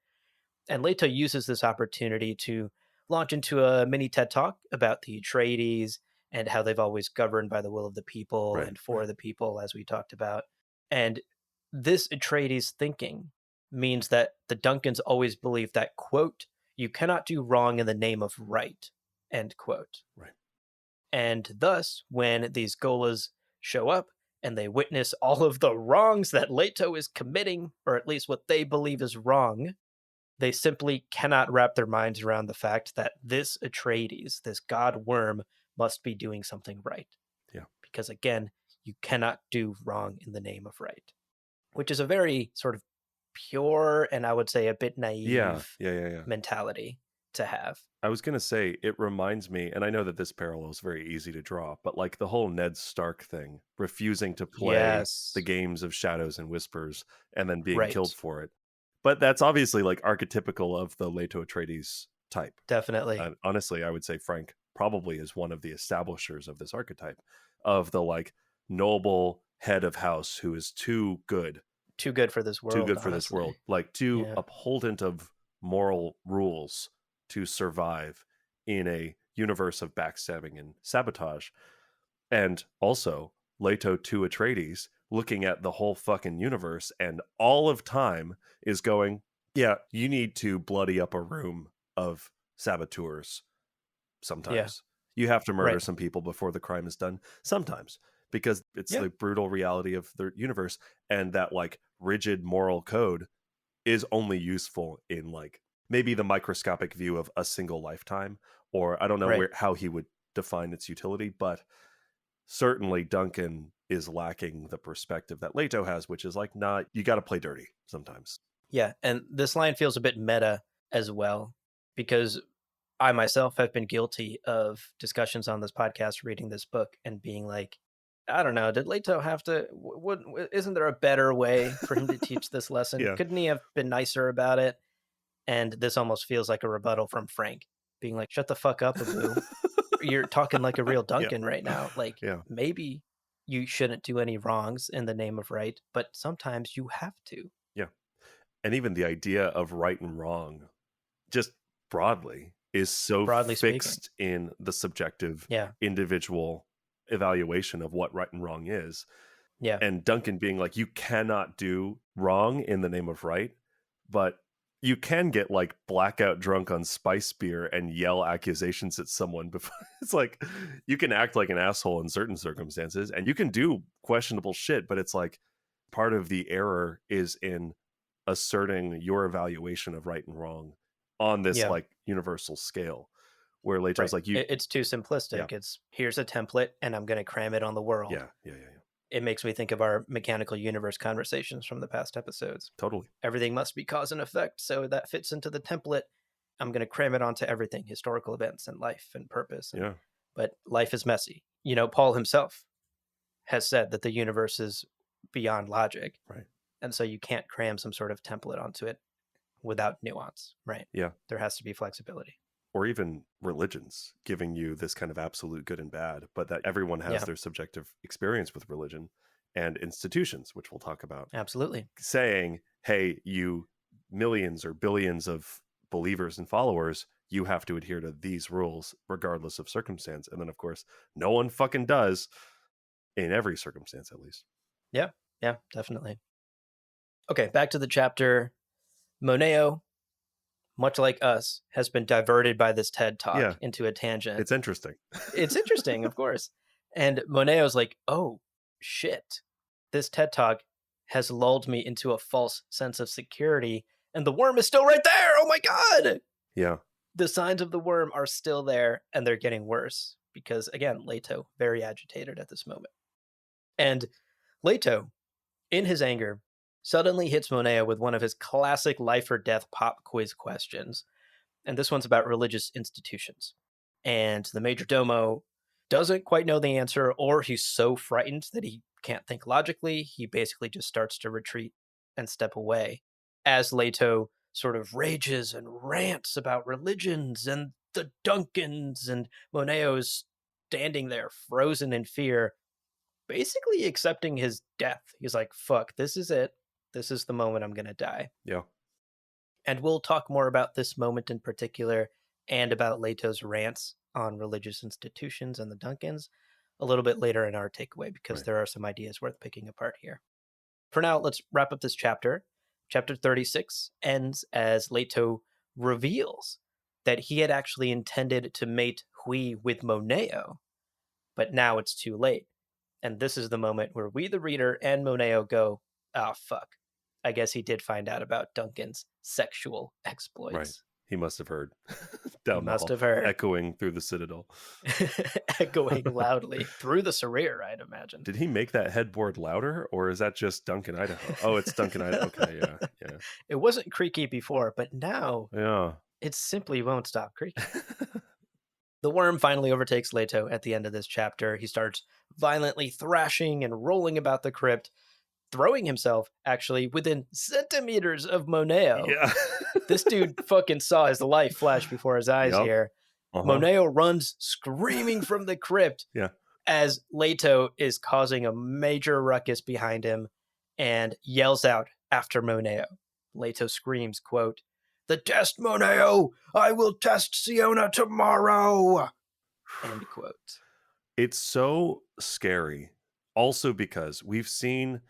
[SPEAKER 1] And Leto uses this opportunity to launch into a mini TED talk about the Atreides and how they've always governed by the will of the people
[SPEAKER 2] Right.
[SPEAKER 1] and for the people, as we talked about. And this Atreides thinking means that the Duncans always believe that, quote, you cannot do wrong in the name of right, end quote.
[SPEAKER 2] Right.
[SPEAKER 1] And thus, when these Golas show up and they witness all of the wrongs that Leto is committing, or at least what they believe is wrong, they simply cannot wrap their minds around the fact that this Atreides, this god worm, must be doing something right.
[SPEAKER 2] Yeah.
[SPEAKER 1] Because again, you cannot do wrong in the name of right, which is a very sort of pure and I would say a bit
[SPEAKER 2] Yeah.
[SPEAKER 1] naive
[SPEAKER 2] Yeah.
[SPEAKER 1] mentality to have.
[SPEAKER 2] I was going to say, it reminds me, and I know that this parallel is very easy to draw, but like the whole Ned Stark thing, refusing to play the
[SPEAKER 1] Yes.
[SPEAKER 2] games of shadows and whispers and then being killed
[SPEAKER 1] Right.
[SPEAKER 2] for it. But that's obviously like archetypical of the Leto Atreides type.
[SPEAKER 1] Definitely.
[SPEAKER 2] Honestly, I would say Frank probably is one of the establishers of this archetype of the like noble head of house who is too good
[SPEAKER 1] For this
[SPEAKER 2] too
[SPEAKER 1] world,
[SPEAKER 2] good for this
[SPEAKER 1] honestly.
[SPEAKER 2] world, like too
[SPEAKER 1] Yeah.
[SPEAKER 2] upholdent of moral rules to survive in a universe of backstabbing and sabotage. And also Leto to Atreides looking at the whole fucking universe and all of time is going, yeah, you need to bloody up a room of saboteurs
[SPEAKER 1] Yeah.
[SPEAKER 2] sometimes. You have to murder
[SPEAKER 1] Right.
[SPEAKER 2] some people before the crime is done sometimes, because it's
[SPEAKER 1] Yeah.
[SPEAKER 2] the brutal reality of the universe, and that like rigid moral code is only useful in like maybe the microscopic view of a single lifetime, or I don't know
[SPEAKER 1] Right.
[SPEAKER 2] how he would define its utility, but certainly Duncan is lacking the perspective that Leto has, which is like, nah, you got to play dirty sometimes.
[SPEAKER 1] Yeah. And this line feels a bit meta as well, because I myself have been guilty of discussions on this podcast, reading this book, and being like, I don't know, did Leto have to? Isn't there a better way for him to teach this lesson?
[SPEAKER 2] Yeah.
[SPEAKER 1] Couldn't he have been nicer about it? And this almost feels like a rebuttal from Frank, being like, "Shut the fuck up, Abu. You're talking like a real
[SPEAKER 2] Yeah.
[SPEAKER 1] Duncan right now. Like,
[SPEAKER 2] Yeah.
[SPEAKER 1] maybe you shouldn't do any wrongs in the name of right, but sometimes you have to."
[SPEAKER 2] Yeah. And even the idea of right and wrong, just broadly, is so
[SPEAKER 1] Broadly speaking.
[SPEAKER 2] fixed in the subjective
[SPEAKER 1] Yeah.
[SPEAKER 2] individual evaluation of what right and wrong is.
[SPEAKER 1] Yeah.
[SPEAKER 2] And Duncan being like, you cannot do wrong in the name of right, but you can get like blackout drunk on spice beer and yell accusations at someone before. It's like you can act like an asshole in certain circumstances and you can do questionable shit, but it's like part of the error is in asserting your evaluation of right and wrong on this
[SPEAKER 1] Yeah.
[SPEAKER 2] like universal scale, where Leto's
[SPEAKER 1] Right.
[SPEAKER 2] like, you,
[SPEAKER 1] It's too
[SPEAKER 2] yeah,
[SPEAKER 1] simplistic. It's here's a template and I'm going to cram it on the world.
[SPEAKER 2] yeah,
[SPEAKER 1] It makes me think of our mechanical universe conversations from the past episodes.
[SPEAKER 2] totally.
[SPEAKER 1] Everything must be cause and effect, so that fits into the template. I'm going to cram it onto everything, historical events and life and purpose.
[SPEAKER 2] Yeah.
[SPEAKER 1] But life is messy. Paul himself has said that the universe is beyond logic.
[SPEAKER 2] Right.
[SPEAKER 1] And so you can't cram some sort of template onto it without nuance, right?
[SPEAKER 2] Yeah.
[SPEAKER 1] There has to be flexibility.
[SPEAKER 2] Or even religions giving you this kind of absolute good and bad, but that everyone has their subjective experience with religion. and institutions, which we'll talk about,
[SPEAKER 1] Absolutely.
[SPEAKER 2] saying, hey, you millions or billions of believers and followers, you have to adhere to these rules regardless of circumstance. And then, of course, no one fucking does, in every circumstance, at least.
[SPEAKER 1] Yeah, definitely. Okay, back to the chapter. Moneo, much like us, has been diverted by this TED talk into a tangent.
[SPEAKER 2] It's interesting.
[SPEAKER 1] It's interesting, of course. And Moneo's like, oh, shit. This TED talk has lulled me into a false sense of security, and the worm is still right there. Oh my God.
[SPEAKER 2] Yeah.
[SPEAKER 1] The signs of the worm are still there, and they're getting worse because, again, Leto, very agitated at this moment. And Leto, in his anger, suddenly hits Moneo with one of his classic life or death pop quiz questions. And this one's about religious institutions. And the major domo doesn't quite know the answer, or he's so frightened that he can't think logically. He basically just starts to retreat and step away as Leto sort of rages and rants about religions and the Duncans, and Moneo's standing there frozen in fear, basically accepting his death. He's like, fuck, this is it. This is the moment I'm going to die.
[SPEAKER 2] Yeah.
[SPEAKER 1] And we'll talk more about this moment in particular and about Leto's rants on religious institutions and the Duncans a little bit later in our takeaway, because there are some ideas worth picking apart here. For now, let's wrap up this chapter. Chapter 36 ends as Leto reveals that he had actually intended to mate Hui with Moneo, but now it's too late. And this is the moment where we, the reader, and Moneo go, oh, fuck. I guess he did find out about Duncan's sexual exploits.
[SPEAKER 2] Right. He must have heard down the hall,
[SPEAKER 1] heard.
[SPEAKER 2] echoing through the citadel.
[SPEAKER 1] Echoing loudly through the Sarir, I'd imagine.
[SPEAKER 2] Did he make that headboard louder, or is that just Duncan, Idaho? Oh, it's Duncan, Idaho. Okay, yeah.
[SPEAKER 1] It wasn't creaky before, but now
[SPEAKER 2] yeah,
[SPEAKER 1] it simply won't stop creaking. The worm finally overtakes Leto at the end of this chapter. He starts violently thrashing and rolling about the crypt, throwing himself actually within centimeters of Moneo.
[SPEAKER 2] Yeah.
[SPEAKER 1] This dude fucking saw his life flash before his eyes here. Moneo runs screaming from the crypt as Leto is causing a major ruckus behind him and yells out after Moneo. Leto screams, quote, "The test, Moneo! I will test Siona tomorrow!" End quote.
[SPEAKER 2] It's so scary. Also because we've seen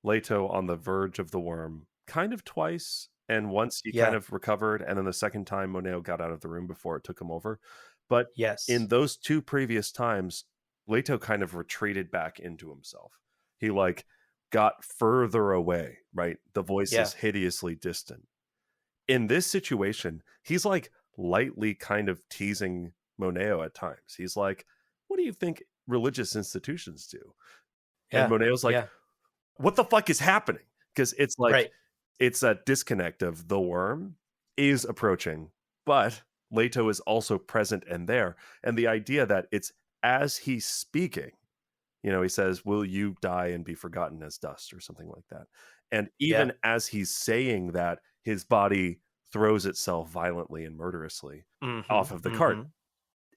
[SPEAKER 2] Leto on the verge of the worm kind of twice, and once he kind of recovered, and then the second time Moneo got out of the room before it took him over. But in those two previous times, Leto kind of retreated back into himself. He like got further away, right? The voice is hideously distant. In this situation, he's like lightly kind of teasing Moneo at times. He's like, what do you think religious institutions do? And Moneo's like, what the fuck is happening? Because it's like, it's a disconnect of the worm is approaching, but Leto is also present and there. And the idea that it's as he's speaking, he says, will you die and be forgotten as dust, or something like that. And even as he's saying that, his body throws itself violently and murderously off of the cart.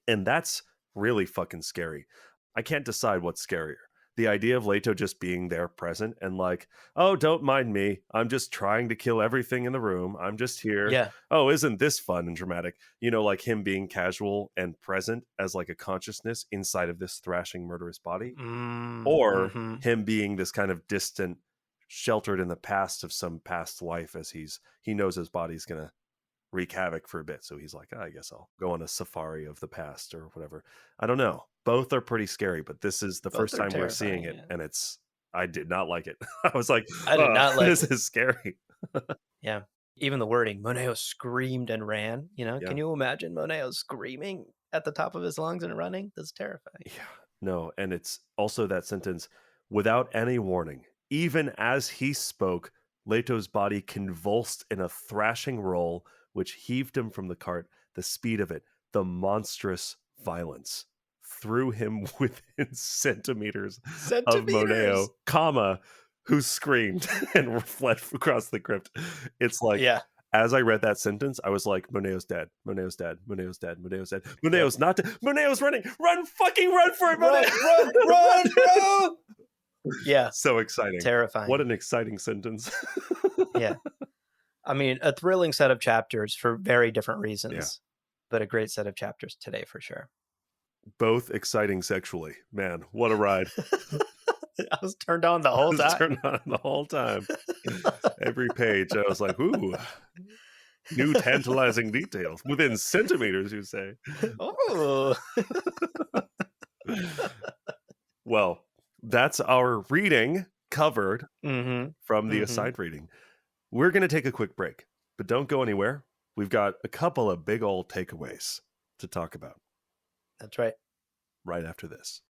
[SPEAKER 2] And that's really fucking scary. I can't decide what's scarier. The idea of Leto just being there present and like, oh, don't mind me. I'm just trying to kill everything in the room. I'm just here.
[SPEAKER 1] Yeah.
[SPEAKER 2] Oh, isn't this fun and dramatic? Like him being casual and present as like a consciousness inside of this thrashing, murderous body. Or him being this kind of distant, sheltered in the past of some past life, as he knows his body's going to wreak havoc for a bit. So he's like, I guess I'll go on a safari of the past or whatever. I don't know. Both are pretty scary, but this is the first time we're seeing it. And I did not like it. I was like,
[SPEAKER 1] I did not like
[SPEAKER 2] this is scary.
[SPEAKER 1] Yeah. Even the wording, Moneo screamed and ran. Can you imagine Moneo screaming at the top of his lungs and running? That's terrifying.
[SPEAKER 2] Yeah. No. And it's also that sentence, without any warning, even as he spoke, Leto's body convulsed in a thrashing roll, which heaved him from the cart. The speed of it, the monstrous violence, threw him within centimeters of Moneo, who screamed and fled across the crypt. It's like, as I read that sentence, I was like, Moneo's dead. Moneo's dead. Moneo's dead. Moneo's dead. Moneo's not dead. Moneo's running. Run, fucking run for it, Moneo.
[SPEAKER 1] Run, bro. Yeah,
[SPEAKER 2] So exciting. What
[SPEAKER 1] terrifying.
[SPEAKER 2] an exciting sentence.
[SPEAKER 1] Yeah. I mean, a thrilling set of chapters for very different
[SPEAKER 2] Yeah.
[SPEAKER 1] reasons, but a great set of chapters today for sure.
[SPEAKER 2] Both exciting sexually. Man, what a ride.
[SPEAKER 1] I was turned on the
[SPEAKER 2] I
[SPEAKER 1] whole
[SPEAKER 2] was
[SPEAKER 1] time.
[SPEAKER 2] turned on the whole time. Every page, I was like, ooh, new tantalizing details within centimeters, you say.
[SPEAKER 1] Oh.
[SPEAKER 2] Well, that's our reading covered
[SPEAKER 1] Mhm.
[SPEAKER 2] from the
[SPEAKER 1] Mhm.
[SPEAKER 2] assigned reading. We're going to take a quick break, but don't go anywhere. We've got a couple of big old takeaways to talk about
[SPEAKER 1] That's right.
[SPEAKER 2] right after this.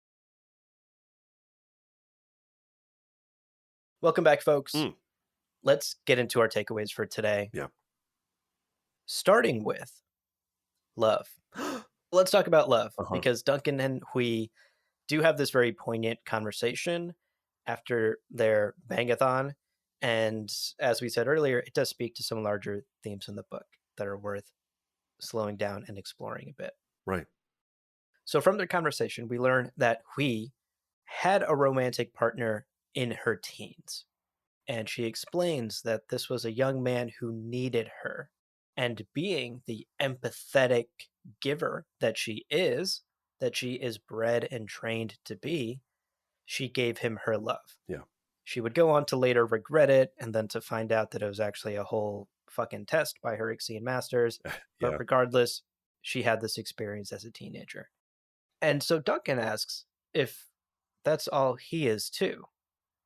[SPEAKER 1] Welcome back, folks.
[SPEAKER 2] Mm,
[SPEAKER 1] Let's get into our takeaways for today,
[SPEAKER 2] yeah.
[SPEAKER 1] starting with love. Let's talk about love
[SPEAKER 2] Uh-huh.
[SPEAKER 1] because Duncan and Hui do have this very poignant conversation after their bangathon. And as we said earlier, it does speak to some larger themes in the book that are worth slowing down and exploring a bit.
[SPEAKER 2] Right.
[SPEAKER 1] So, from their conversation, we learn that Hui had a romantic partner in her teens. And she explains that this was a young man who needed her. And being the empathetic giver that she is bred and trained to be, she gave him her love.
[SPEAKER 2] Yeah.
[SPEAKER 1] She would go on to later regret it and then to find out that it was actually a whole fucking test by her Ixian masters. But
[SPEAKER 2] Yeah.
[SPEAKER 1] regardless, she had this experience as a teenager. And so Duncan asks if that's all he is too.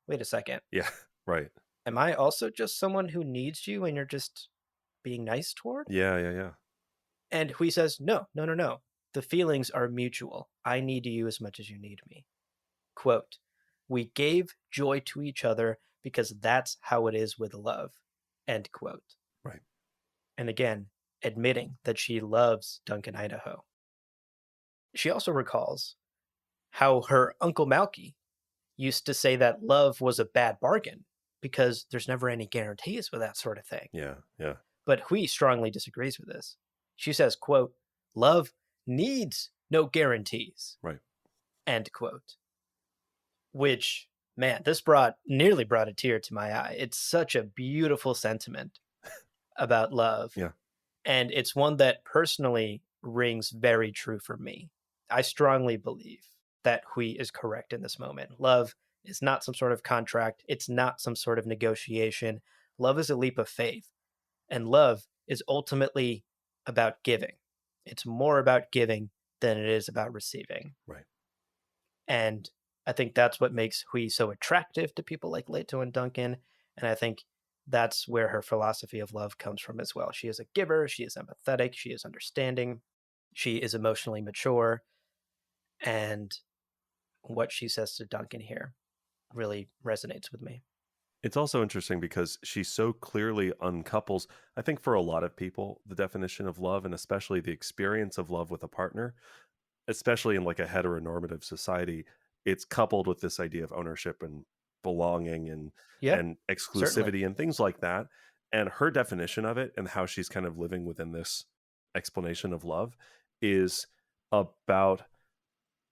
[SPEAKER 1] Wait a second.
[SPEAKER 2] Yeah. Right.
[SPEAKER 1] Am I also just someone who needs you and you're just being nice toward?
[SPEAKER 2] Yeah. Yeah. Yeah.
[SPEAKER 1] And Hui says, no, no, no, no. The feelings are mutual. I need you as much as you need me. Quote, we gave joy to each other because that's how it is with love. End quote.
[SPEAKER 2] Right.
[SPEAKER 1] And again, admitting that she loves Duncan, Idaho. She also recalls how her Uncle Malky used to say that love was a bad bargain because there's never any guarantees with that sort of thing.
[SPEAKER 2] Yeah. Yeah.
[SPEAKER 1] But Hui strongly disagrees with this. She says, quote, love needs no guarantees,
[SPEAKER 2] Right.
[SPEAKER 1] end quote. Which, man, this nearly brought a tear to my eye. It's such a beautiful sentiment about love.
[SPEAKER 2] Yeah.
[SPEAKER 1] And it's one that personally rings very true for me. I strongly believe that Hui is correct in this moment. Love is not some sort of contract, it's not some sort of negotiation. Love is a leap of faith. And love is ultimately about giving. It's more about giving than it is about receiving.
[SPEAKER 2] Right.
[SPEAKER 1] And I think that's what makes Hui so attractive to people like Leto and Duncan. And I think that's where her philosophy of love comes from as well. She is a giver, she is empathetic, she is understanding, she is emotionally mature. And what she says to Duncan here really resonates with me.
[SPEAKER 2] It's also interesting because she so clearly uncouples, I think for a lot of people, the definition of love and especially the experience of love with a partner, especially in like a heteronormative society, it's coupled with this idea of ownership and belonging
[SPEAKER 1] Yeah,
[SPEAKER 2] and
[SPEAKER 1] certainly.
[SPEAKER 2] exclusivity and things like that. And her definition of it and how she's kind of living within this explanation of love is about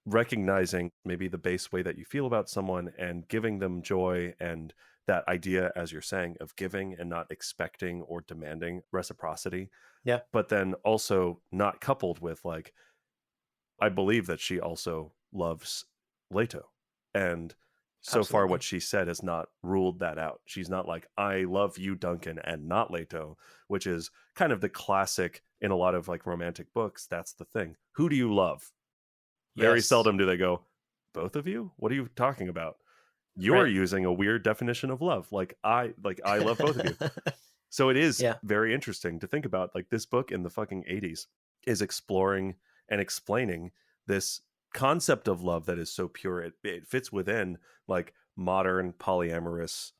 [SPEAKER 2] recognizing maybe the base way that you feel about someone and giving them joy, and that idea, as you're saying, of giving and not expecting or demanding reciprocity,
[SPEAKER 1] Yeah,
[SPEAKER 2] but then also not coupled with like, I believe that she also loves Leto. And so far,
[SPEAKER 1] absolutely.
[SPEAKER 2] what she said has not ruled that out. She's not like, I love you, Duncan, and not Leto, which is kind of the classic in a lot of like romantic books. That's the thing. Who do you love? Very
[SPEAKER 1] Yes.
[SPEAKER 2] seldom do they go, both of you? What are you talking about? You're
[SPEAKER 1] Right.
[SPEAKER 2] using a weird definition of love. Like I love both of you. So it is
[SPEAKER 1] Yeah,
[SPEAKER 2] very interesting to think about, like, this book in the fucking 80s is exploring and explaining this concept of love that is so pure. It fits within like modern polyamorous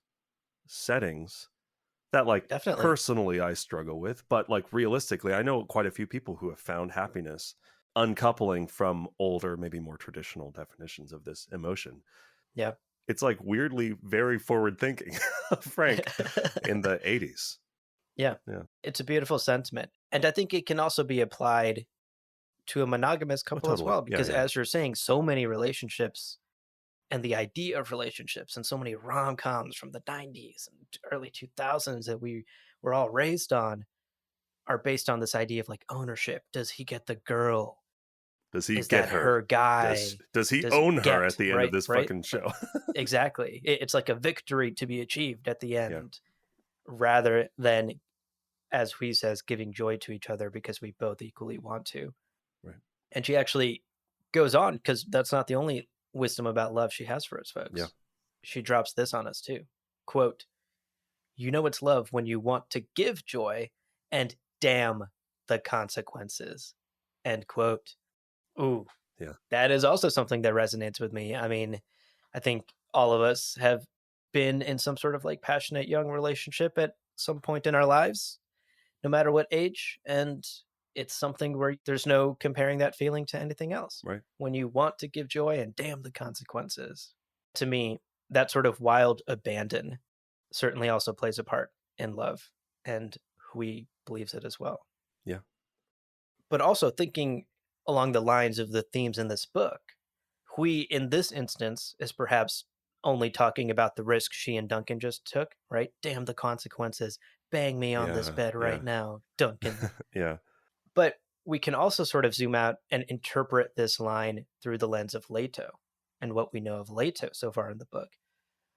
[SPEAKER 2] settings that like
[SPEAKER 1] definitely.
[SPEAKER 2] personally I struggle with, but like realistically, I know quite a few people who have found happiness uncoupling from older, maybe more traditional definitions of this emotion.
[SPEAKER 1] Yeah.
[SPEAKER 2] It's like weirdly very forward thinking of Frank in the 80s.
[SPEAKER 1] Yeah.
[SPEAKER 2] Yeah.
[SPEAKER 1] It's a beautiful sentiment. And I think it can also be applied to a monogamous
[SPEAKER 2] Oh,
[SPEAKER 1] couple as
[SPEAKER 2] totally.
[SPEAKER 1] well,
[SPEAKER 2] Yeah,
[SPEAKER 1] because
[SPEAKER 2] yeah.
[SPEAKER 1] as you're saying, so many relationships and the idea of relationships and so many rom-coms from the 90s and early 2000s that we were all raised on are based on this idea of like ownership. Does he get the girl?
[SPEAKER 2] Does he
[SPEAKER 1] Is
[SPEAKER 2] get
[SPEAKER 1] that
[SPEAKER 2] her?
[SPEAKER 1] her guy?
[SPEAKER 2] Does he
[SPEAKER 1] Does
[SPEAKER 2] own her at
[SPEAKER 1] get
[SPEAKER 2] the end of
[SPEAKER 1] right,
[SPEAKER 2] this
[SPEAKER 1] right?
[SPEAKER 2] fucking
[SPEAKER 1] Like
[SPEAKER 2] show?
[SPEAKER 1] exactly. It's like a victory to be achieved at the
[SPEAKER 2] Yeah,
[SPEAKER 1] end, rather than, as we says, giving joy to each other because we both equally want to.
[SPEAKER 2] right.
[SPEAKER 1] And she actually goes on, because that's not the only wisdom about love she has for us
[SPEAKER 2] Yeah,
[SPEAKER 1] folks. She drops this on us too. Quote, you know it's love when you want to give joy and damn the consequences. End quote. Ooh,
[SPEAKER 2] yeah,
[SPEAKER 1] that is also something that resonates with me. I mean, I think all of us have been in some sort of like passionate young relationship at some point in our lives, no matter what age. And it's something where there's no comparing that feeling to anything else.
[SPEAKER 2] right.
[SPEAKER 1] When you want to give joy and damn the consequences. To me, that sort of wild abandon certainly also plays a part in love, and Hui believes it as well.
[SPEAKER 2] Yeah,
[SPEAKER 1] But also thinking along the lines of the themes in this book, Hui in this instance is perhaps only talking about the risk she and Duncan just took, right? Damn the consequences. Bang me on this
[SPEAKER 2] yeah,
[SPEAKER 1] bed right
[SPEAKER 2] yeah,
[SPEAKER 1] now, Duncan.
[SPEAKER 2] yeah,
[SPEAKER 1] But we can also sort of zoom out and interpret this line through the lens of Leto and what we know of Leto so far in the book.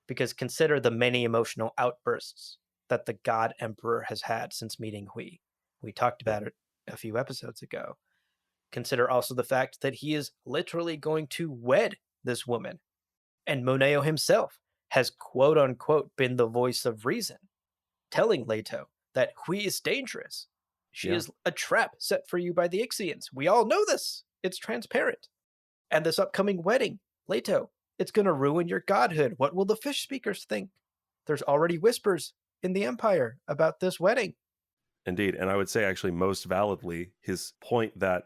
[SPEAKER 1] Because consider the many emotional outbursts that the God Emperor has had since meeting Hui. We talked
[SPEAKER 2] yeah,
[SPEAKER 1] about it a few episodes ago. Consider also the fact that he is literally going to wed this woman. And Moneo himself has quote unquote been the voice of reason, telling Leto that Hui is dangerous. She
[SPEAKER 2] yeah.
[SPEAKER 1] is a trap set for you by the Ixians. We all know this. It's transparent. And this upcoming wedding, Leto, it's going to ruin your godhood. What will the fish speakers think? There's already whispers in the Empire about this wedding.
[SPEAKER 2] Indeed. And I would say, actually, most validly, his point that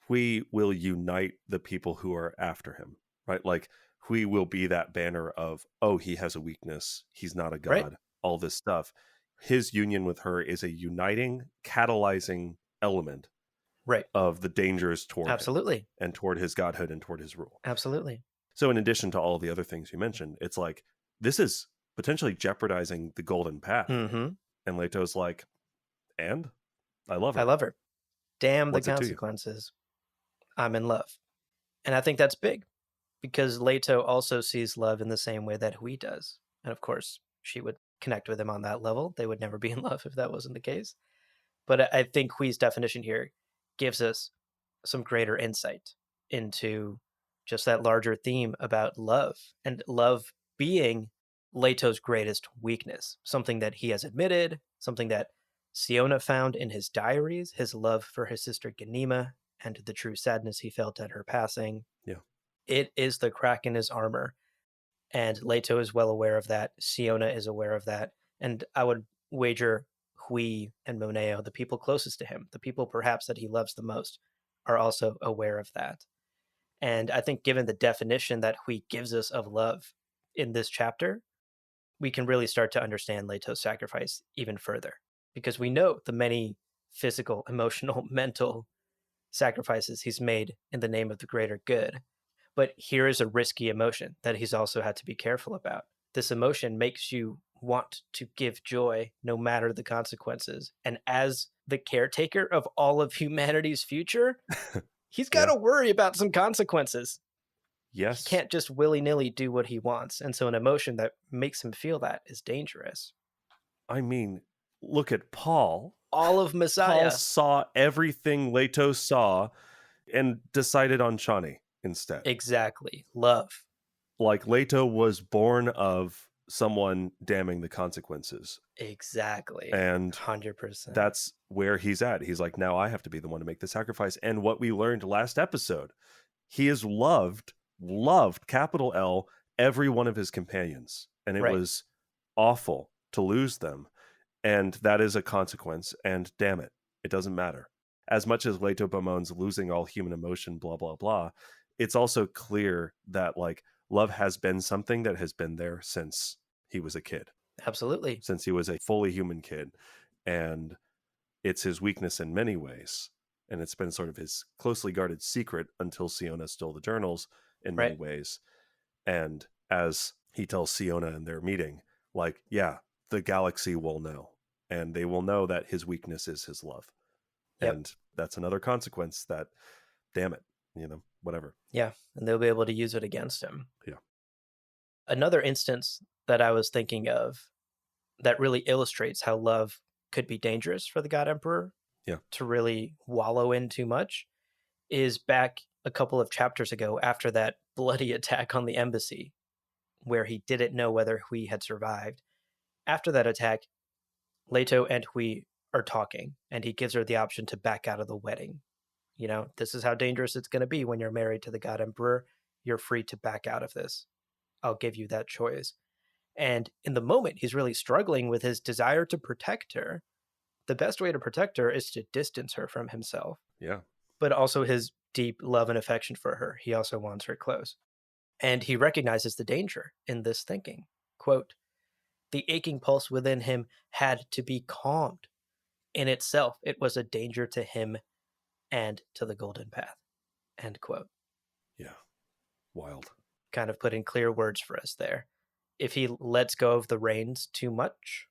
[SPEAKER 2] we will unite the people who are after him, right? Like, we will be that banner of, oh, he has a weakness. He's not a
[SPEAKER 1] Right?
[SPEAKER 2] god, all this stuff. His union with her is a uniting, catalyzing element
[SPEAKER 1] Right.
[SPEAKER 2] of the dangers toward him
[SPEAKER 1] Absolutely.
[SPEAKER 2] and toward his godhood and toward his rule.
[SPEAKER 1] Absolutely.
[SPEAKER 2] So, in addition to all the other things you mentioned, it's like this is potentially jeopardizing the golden path.
[SPEAKER 1] Mm-hmm.
[SPEAKER 2] And Leto's like, and I love
[SPEAKER 1] I
[SPEAKER 2] her.
[SPEAKER 1] love her. Damn the
[SPEAKER 2] What's it to you?
[SPEAKER 1] consequences. I'm in love. And I think that's big because Leto also sees love in the same way that Hui does. And of course, she would connect with him on that level. They would never be in love if that wasn't the case. But I think Hui's definition here gives us some greater insight into just that larger theme about love, and love being Leto's greatest weakness, something that he has admitted, something that Siona found in his diaries, his love for his sister Ganima and the true sadness he felt at her passing.
[SPEAKER 2] Yeah.
[SPEAKER 1] It is the crack in his armor, and Leto is well aware of that. Siona is aware of that, and I would wager Hui and Moneo, the people closest to him, the people perhaps that he loves the most, are also aware of that. And I think, given the definition that Hui gives us of love in this chapter, we can really start to understand Leto's sacrifice even further, because we know the many physical, emotional, mental sacrifices he's made in the name of the greater good. But here is a risky emotion that he's also had to be careful about. This emotion makes you want to give joy no matter the consequences. And as the caretaker of all of humanity's future, he's got
[SPEAKER 2] Yeah.
[SPEAKER 1] to worry about some consequences. He
[SPEAKER 2] Yes.
[SPEAKER 1] can't just willy nilly do what he wants. And so, an emotion that makes him feel that is dangerous.
[SPEAKER 2] I mean, look at Paul.
[SPEAKER 1] All of
[SPEAKER 2] Paul
[SPEAKER 1] Messiah.
[SPEAKER 2] saw everything Leto saw and decided on Shawnee instead.
[SPEAKER 1] Exactly. Love.
[SPEAKER 2] Like, Leto was born of someone damning the consequences.
[SPEAKER 1] Exactly.
[SPEAKER 2] And
[SPEAKER 1] 100%.
[SPEAKER 2] that's where he's at. He's like, now I have to be the one to make the sacrifice. And what we learned last episode, he has loved, capital L, every one of his companions. And it
[SPEAKER 1] Right.
[SPEAKER 2] was awful to lose them. And that is a consequence. And damn it, it doesn't matter. As much as Leto bemoans losing all human emotion, blah, blah, blah, it's also clear that, like, love has been something that has been there since he was a kid,
[SPEAKER 1] Absolutely.
[SPEAKER 2] since he was a fully human kid. And it's his weakness in many ways. And it's been sort of his closely guarded secret until Siona stole the journals in many
[SPEAKER 1] Right.
[SPEAKER 2] ways. And as he tells Siona in their meeting, like, yeah, the galaxy will know, and they will know that his weakness is his love.
[SPEAKER 1] Yep.
[SPEAKER 2] And that's another consequence that, damn it, whatever.
[SPEAKER 1] Yeah. And they'll be able to use it against him.
[SPEAKER 2] Yeah.
[SPEAKER 1] Another instance that I was thinking of that really illustrates how love could be dangerous for the God Emperor
[SPEAKER 2] Yeah.
[SPEAKER 1] to really wallow in too much is back a couple of chapters ago after that bloody attack on the embassy where he didn't know whether Hui had survived. After that attack, Leto and Hui are talking, and he gives her the option to back out of the wedding. This is how dangerous it's going to be when you're married to the God Emperor. You're free to back out of this. I'll give you that choice. And in the moment, he's really struggling with his desire to protect her. The best way to protect her is to distance her from himself.
[SPEAKER 2] Yeah.
[SPEAKER 1] But also his deep love and affection for her. He also wants her close. And he recognizes the danger in this thinking. Quote, "The aching pulse within him had to be calmed. In itself, it was a danger to him and to the golden path." End quote.
[SPEAKER 2] Yeah. Wild.
[SPEAKER 1] Kind of put in clear words for us there. If he lets go of the reins too much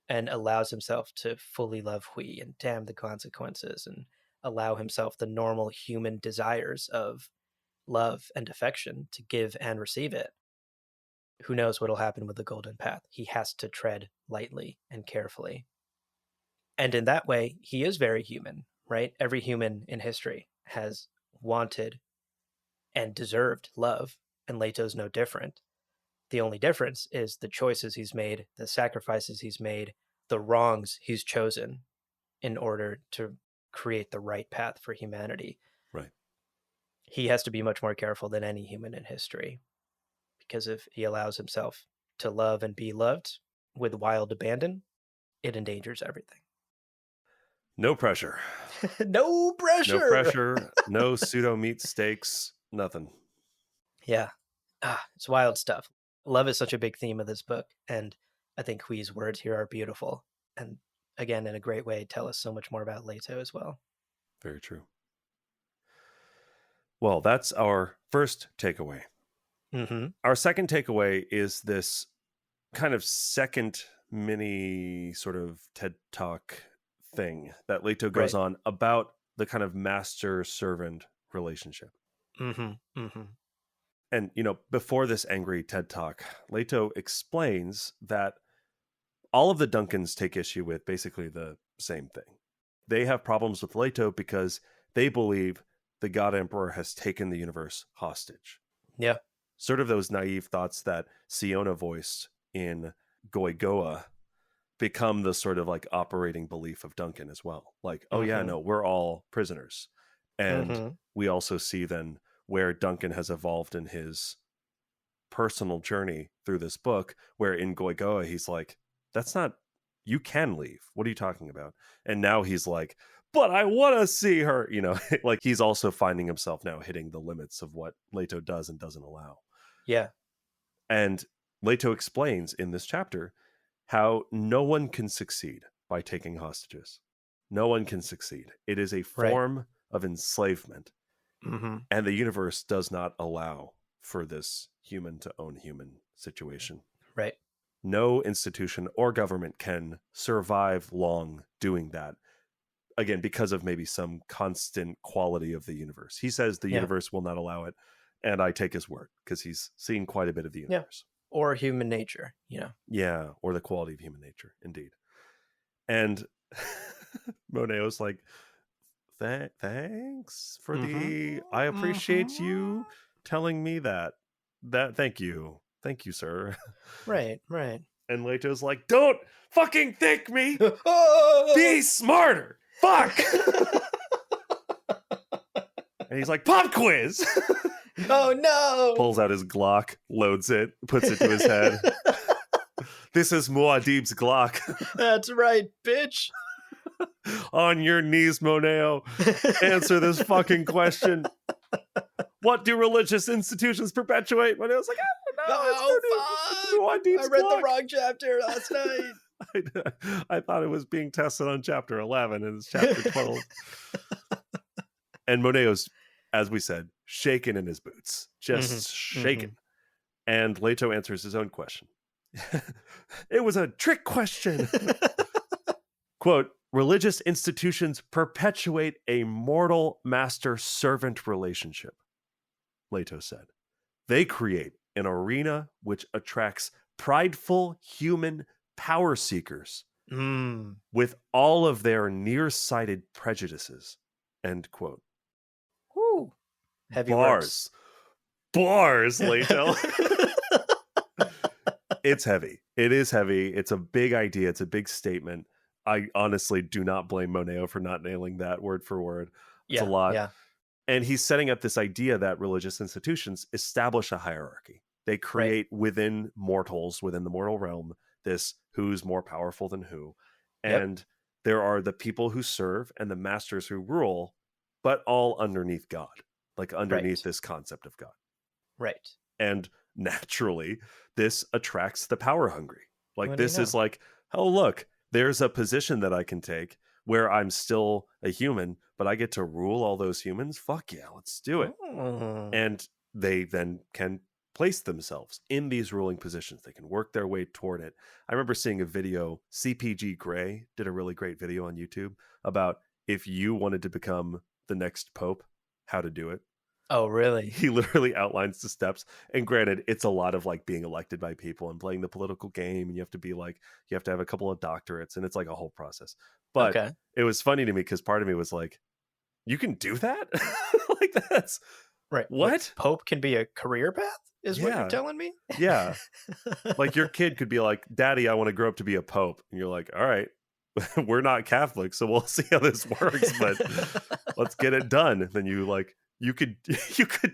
[SPEAKER 1] and allows himself to fully love Hui and damn the consequences and allow himself the normal human desires of love and affection to give and receive it, who knows what'll happen with the golden path. He has to tread lightly and carefully. And in that way, he is very human, right? Every human in history has wanted and deserved love, and Leto's no different. The only difference is the choices he's made, the sacrifices he's made, the wrongs he's chosen in order to create the right path for humanity.
[SPEAKER 2] Right.
[SPEAKER 1] He has to be much more careful than any human in history, because if he allows himself to love and be loved with wild abandon, it endangers everything.
[SPEAKER 2] No pressure.
[SPEAKER 1] No pressure.
[SPEAKER 2] No pressure. No pseudo meat steaks. Nothing.
[SPEAKER 1] Yeah. It's wild stuff. Love is such a big theme of this book, and I think Hui's words here are beautiful. And again, in a great way, tell us so much more about Leto as well.
[SPEAKER 2] Very true. Well, that's our first takeaway.
[SPEAKER 1] Mm-hmm.
[SPEAKER 2] Our second takeaway is this kind of second mini sort of TED Talk thing that Leto goes on about the kind of master-servant relationship.
[SPEAKER 1] Mm-hmm. Mm-hmm.
[SPEAKER 2] And, before this angry TED Talk, Leto explains that all of the Duncans take issue with basically the same thing. They have problems with Leto because they believe the God Emperor has taken the universe hostage.
[SPEAKER 1] Yeah.
[SPEAKER 2] Sort of those naive thoughts that Siona voiced in Goigoa become the sort of like operating belief of Duncan as well. Like, oh yeah, no, we're all prisoners. And we also see then where Duncan has evolved in his personal journey through this book, where in Goigoa, he's like, that's not, you can leave. What are you talking about? And now he's like, but I want to see her, like he's also finding himself now hitting the limits of what Leto does and doesn't allow.
[SPEAKER 1] Yeah.
[SPEAKER 2] And Leto explains in this chapter how no one can succeed by taking hostages. No one can succeed. It is a form of enslavement.
[SPEAKER 1] Mm-hmm.
[SPEAKER 2] And the universe does not allow for this human to own human situation.
[SPEAKER 1] Right.
[SPEAKER 2] No institution or government can survive long doing that. Again, because of maybe some constant quality of the universe. He says the universe will not allow it. And I take his word because he's seen quite a bit of the universe.
[SPEAKER 1] Yeah. Or human nature,
[SPEAKER 2] Yeah, or the quality of human nature, indeed. And Moneo's like, thanks for I appreciate you telling me that. Thank you, sir.
[SPEAKER 1] Right.
[SPEAKER 2] And Leto's like, don't fucking thank me. Be smarter. Fuck. And he's like, pop quiz.
[SPEAKER 1] Oh no.
[SPEAKER 2] Pulls out his Glock, loads it, puts it to his head. This is Muad'Dib's Glock.
[SPEAKER 1] That's right, bitch.
[SPEAKER 2] On your knees, Moneo. Answer this fucking question. What do religious institutions perpetuate? Moneo's like, I don't know.
[SPEAKER 1] I read the wrong chapter last night.
[SPEAKER 2] I thought it was being tested on chapter 11 and it's chapter 12. And Moneo's, as we said, shaken in his boots. Just shaken. And Leto answers his own question. It was a trick question. Quote, religious institutions perpetuate a mortal master-servant relationship, Leto said. They create an arena which attracts prideful human power seekers with all of their nearsighted prejudices, end quote.
[SPEAKER 1] Woo. Heavy
[SPEAKER 2] Bars. Bars, Leto. It's heavy. It is heavy. It's a big idea. It's a big statement. I honestly do not blame Moneo for not nailing that word for word. It's a lot.
[SPEAKER 1] Yeah.
[SPEAKER 2] And he's setting up this idea that religious institutions establish a hierarchy. They create within mortals, within the mortal realm, this who's more powerful than who. And there are the people who serve and the masters who rule, but all underneath God, like underneath this concept of God.
[SPEAKER 1] Right.
[SPEAKER 2] And naturally, this attracts the power hungry. Like,
[SPEAKER 1] What
[SPEAKER 2] this is like, oh, look, there's a position that I can take where I'm still a human, but I get to rule all those humans. Fuck yeah, let's do it. And they then can place themselves in these ruling positions. They can work their way toward it. I remember seeing a video, CPG Gray did a really great video on YouTube about if you wanted to become the next pope, how to do it.
[SPEAKER 1] Oh, really?
[SPEAKER 2] He literally outlines the steps. And granted, it's a lot of like being elected by people and playing the political game. And you have to be like, you have to have a couple of doctorates, and it's like a whole process. But it was funny to me because part of me was like, you can do that? Like, that's
[SPEAKER 1] right.
[SPEAKER 2] What?
[SPEAKER 1] Pope can be a career path is what you're telling me?
[SPEAKER 2] Yeah. Like, your kid could be like, Daddy, I want to grow up to be a pope. And you're like, all right, we're not Catholic, so we'll see how this works, but let's get it done. Then you could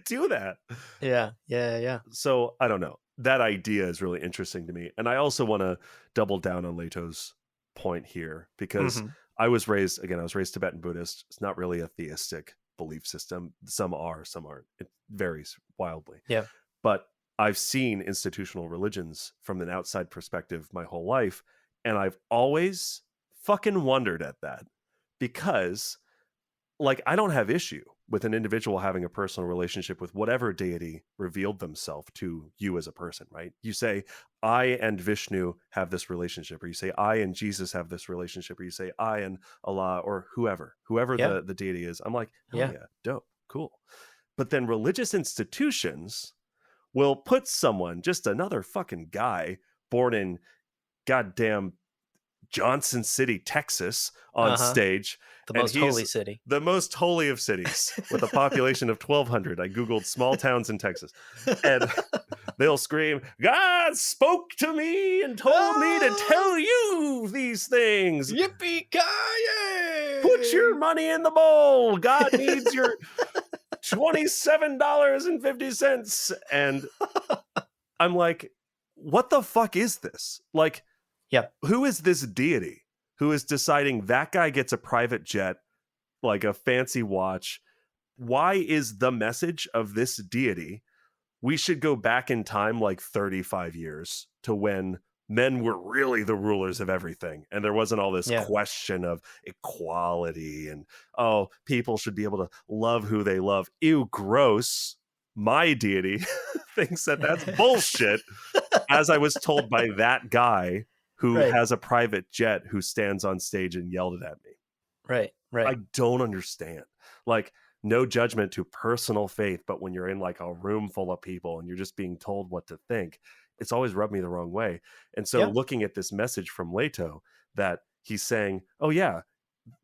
[SPEAKER 2] do that.
[SPEAKER 1] Yeah.
[SPEAKER 2] So I don't know. That idea is really interesting to me. And I also want to double down on Leto's point here, because I was raised Tibetan Buddhist. It's not really a theistic belief system. Some are, some aren't. It varies wildly.
[SPEAKER 1] Yeah.
[SPEAKER 2] But I've seen institutional religions from an outside perspective my whole life, and I've always fucking wondered at that, because like, I don't have issue with an individual having a personal relationship with whatever deity revealed themselves to you as a person, right? You say, I and Vishnu have this relationship, or you say, I and Jesus have this relationship, or you say, I and Allah, or whoever the deity is. I'm like, hell yeah, dope, cool. But then religious institutions will put someone, just another fucking guy born in goddamn Johnson City, Texas, on stage.
[SPEAKER 1] The most holy city.
[SPEAKER 2] The most holy of cities, with a population of 1,200. I Googled small towns in Texas. And they'll scream, God spoke to me and told me to tell you these things.
[SPEAKER 1] Yippee-ki-yay!
[SPEAKER 2] Put your money in the bowl. God needs your $27.50. And I'm like, what the fuck is this? Like, who is this deity who is deciding that guy gets a private jet, like a fancy watch? Why is the message of this deity, we should go back in time like 35 years to when men were really the rulers of everything, and there wasn't all this question of equality and, oh, people should be able to love who they love. Ew, gross. My deity thinks that that's bullshit, as I was told by that guy who has a private jet, who stands on stage and yelled it at me.
[SPEAKER 1] Right.
[SPEAKER 2] I don't understand. Like, no judgment to personal faith, but when you're in like a room full of people and you're just being told what to think, it's always rubbed me the wrong way. And so looking at this message from Leto, that he's saying, oh yeah,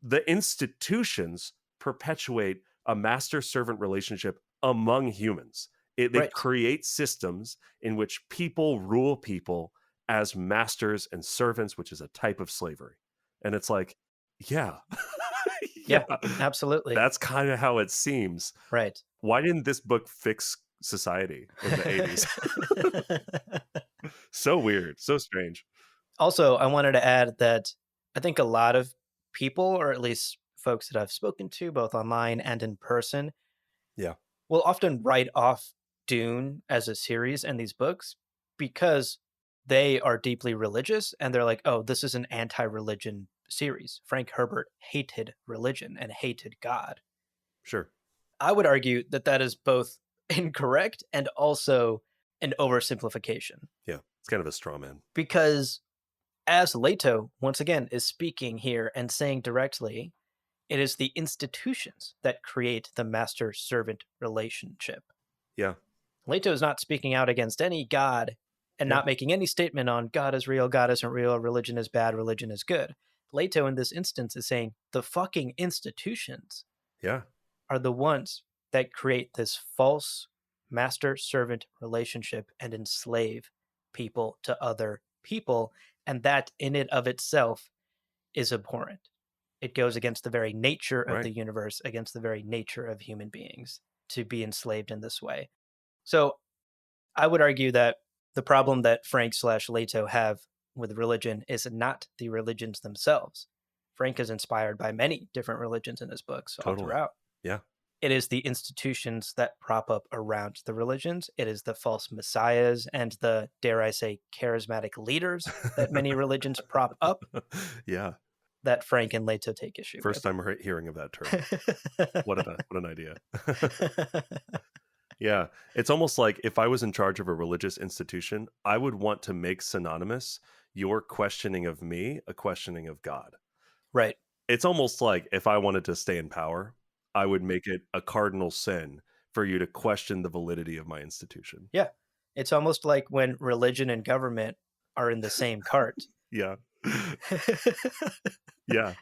[SPEAKER 2] the institutions perpetuate a master-servant relationship among humans. They create systems in which people rule people as masters and servants, which is a type of slavery. And it's like, yeah,
[SPEAKER 1] absolutely.
[SPEAKER 2] That's kind of how it seems.
[SPEAKER 1] Right.
[SPEAKER 2] Why didn't this book fix society in the 80s? So weird, so strange.
[SPEAKER 1] Also, I wanted to add that I think a lot of people, or at least folks that I've spoken to, both online and in person, will often write off Dune as a series and these books because they are deeply religious, and they're like, oh, this is an anti-religion series. Frank Herbert hated religion and hated God.
[SPEAKER 2] Sure.
[SPEAKER 1] I would argue that that is both incorrect and also an oversimplification.
[SPEAKER 2] Yeah, it's kind of a straw man.
[SPEAKER 1] Because as Leto, once again, is speaking here and saying directly, it is the institutions that create the master servant relationship.
[SPEAKER 2] Yeah,
[SPEAKER 1] Leto is not speaking out against any god and
[SPEAKER 2] yeah,
[SPEAKER 1] not making any statement on God is real, God isn't real, religion is bad, religion is good. Leto, in this instance, is saying the fucking institutions
[SPEAKER 2] yeah,
[SPEAKER 1] are the ones that create this false master servant relationship and enslave people to other people. And that, in and of itself, is abhorrent. It goes against the very nature of
[SPEAKER 2] right.
[SPEAKER 1] the universe, against the very nature of human beings to be enslaved in this way. So I would argue that the problem that Frank slash Leto have with religion is not the religions themselves. Frank is inspired by many different religions in his books all
[SPEAKER 2] Totally.
[SPEAKER 1] throughout.
[SPEAKER 2] Yeah.
[SPEAKER 1] It is the institutions that prop up around the religions. It is the false messiahs and the, dare I say, charismatic leaders that many religions prop up
[SPEAKER 2] Yeah.
[SPEAKER 1] that Frank and Leto take issue
[SPEAKER 2] First
[SPEAKER 1] with.
[SPEAKER 2] time hearing of that term. What an idea. Yeah. It's almost like if I was in charge of a religious institution, I would want to make synonymous your questioning of me a questioning of God.
[SPEAKER 1] Right.
[SPEAKER 2] It's almost like if I wanted to stay in power, I would make it a cardinal sin for you to question the validity of my institution.
[SPEAKER 1] Yeah. It's almost like when religion and government are in the same cart.
[SPEAKER 2] Yeah. Yeah.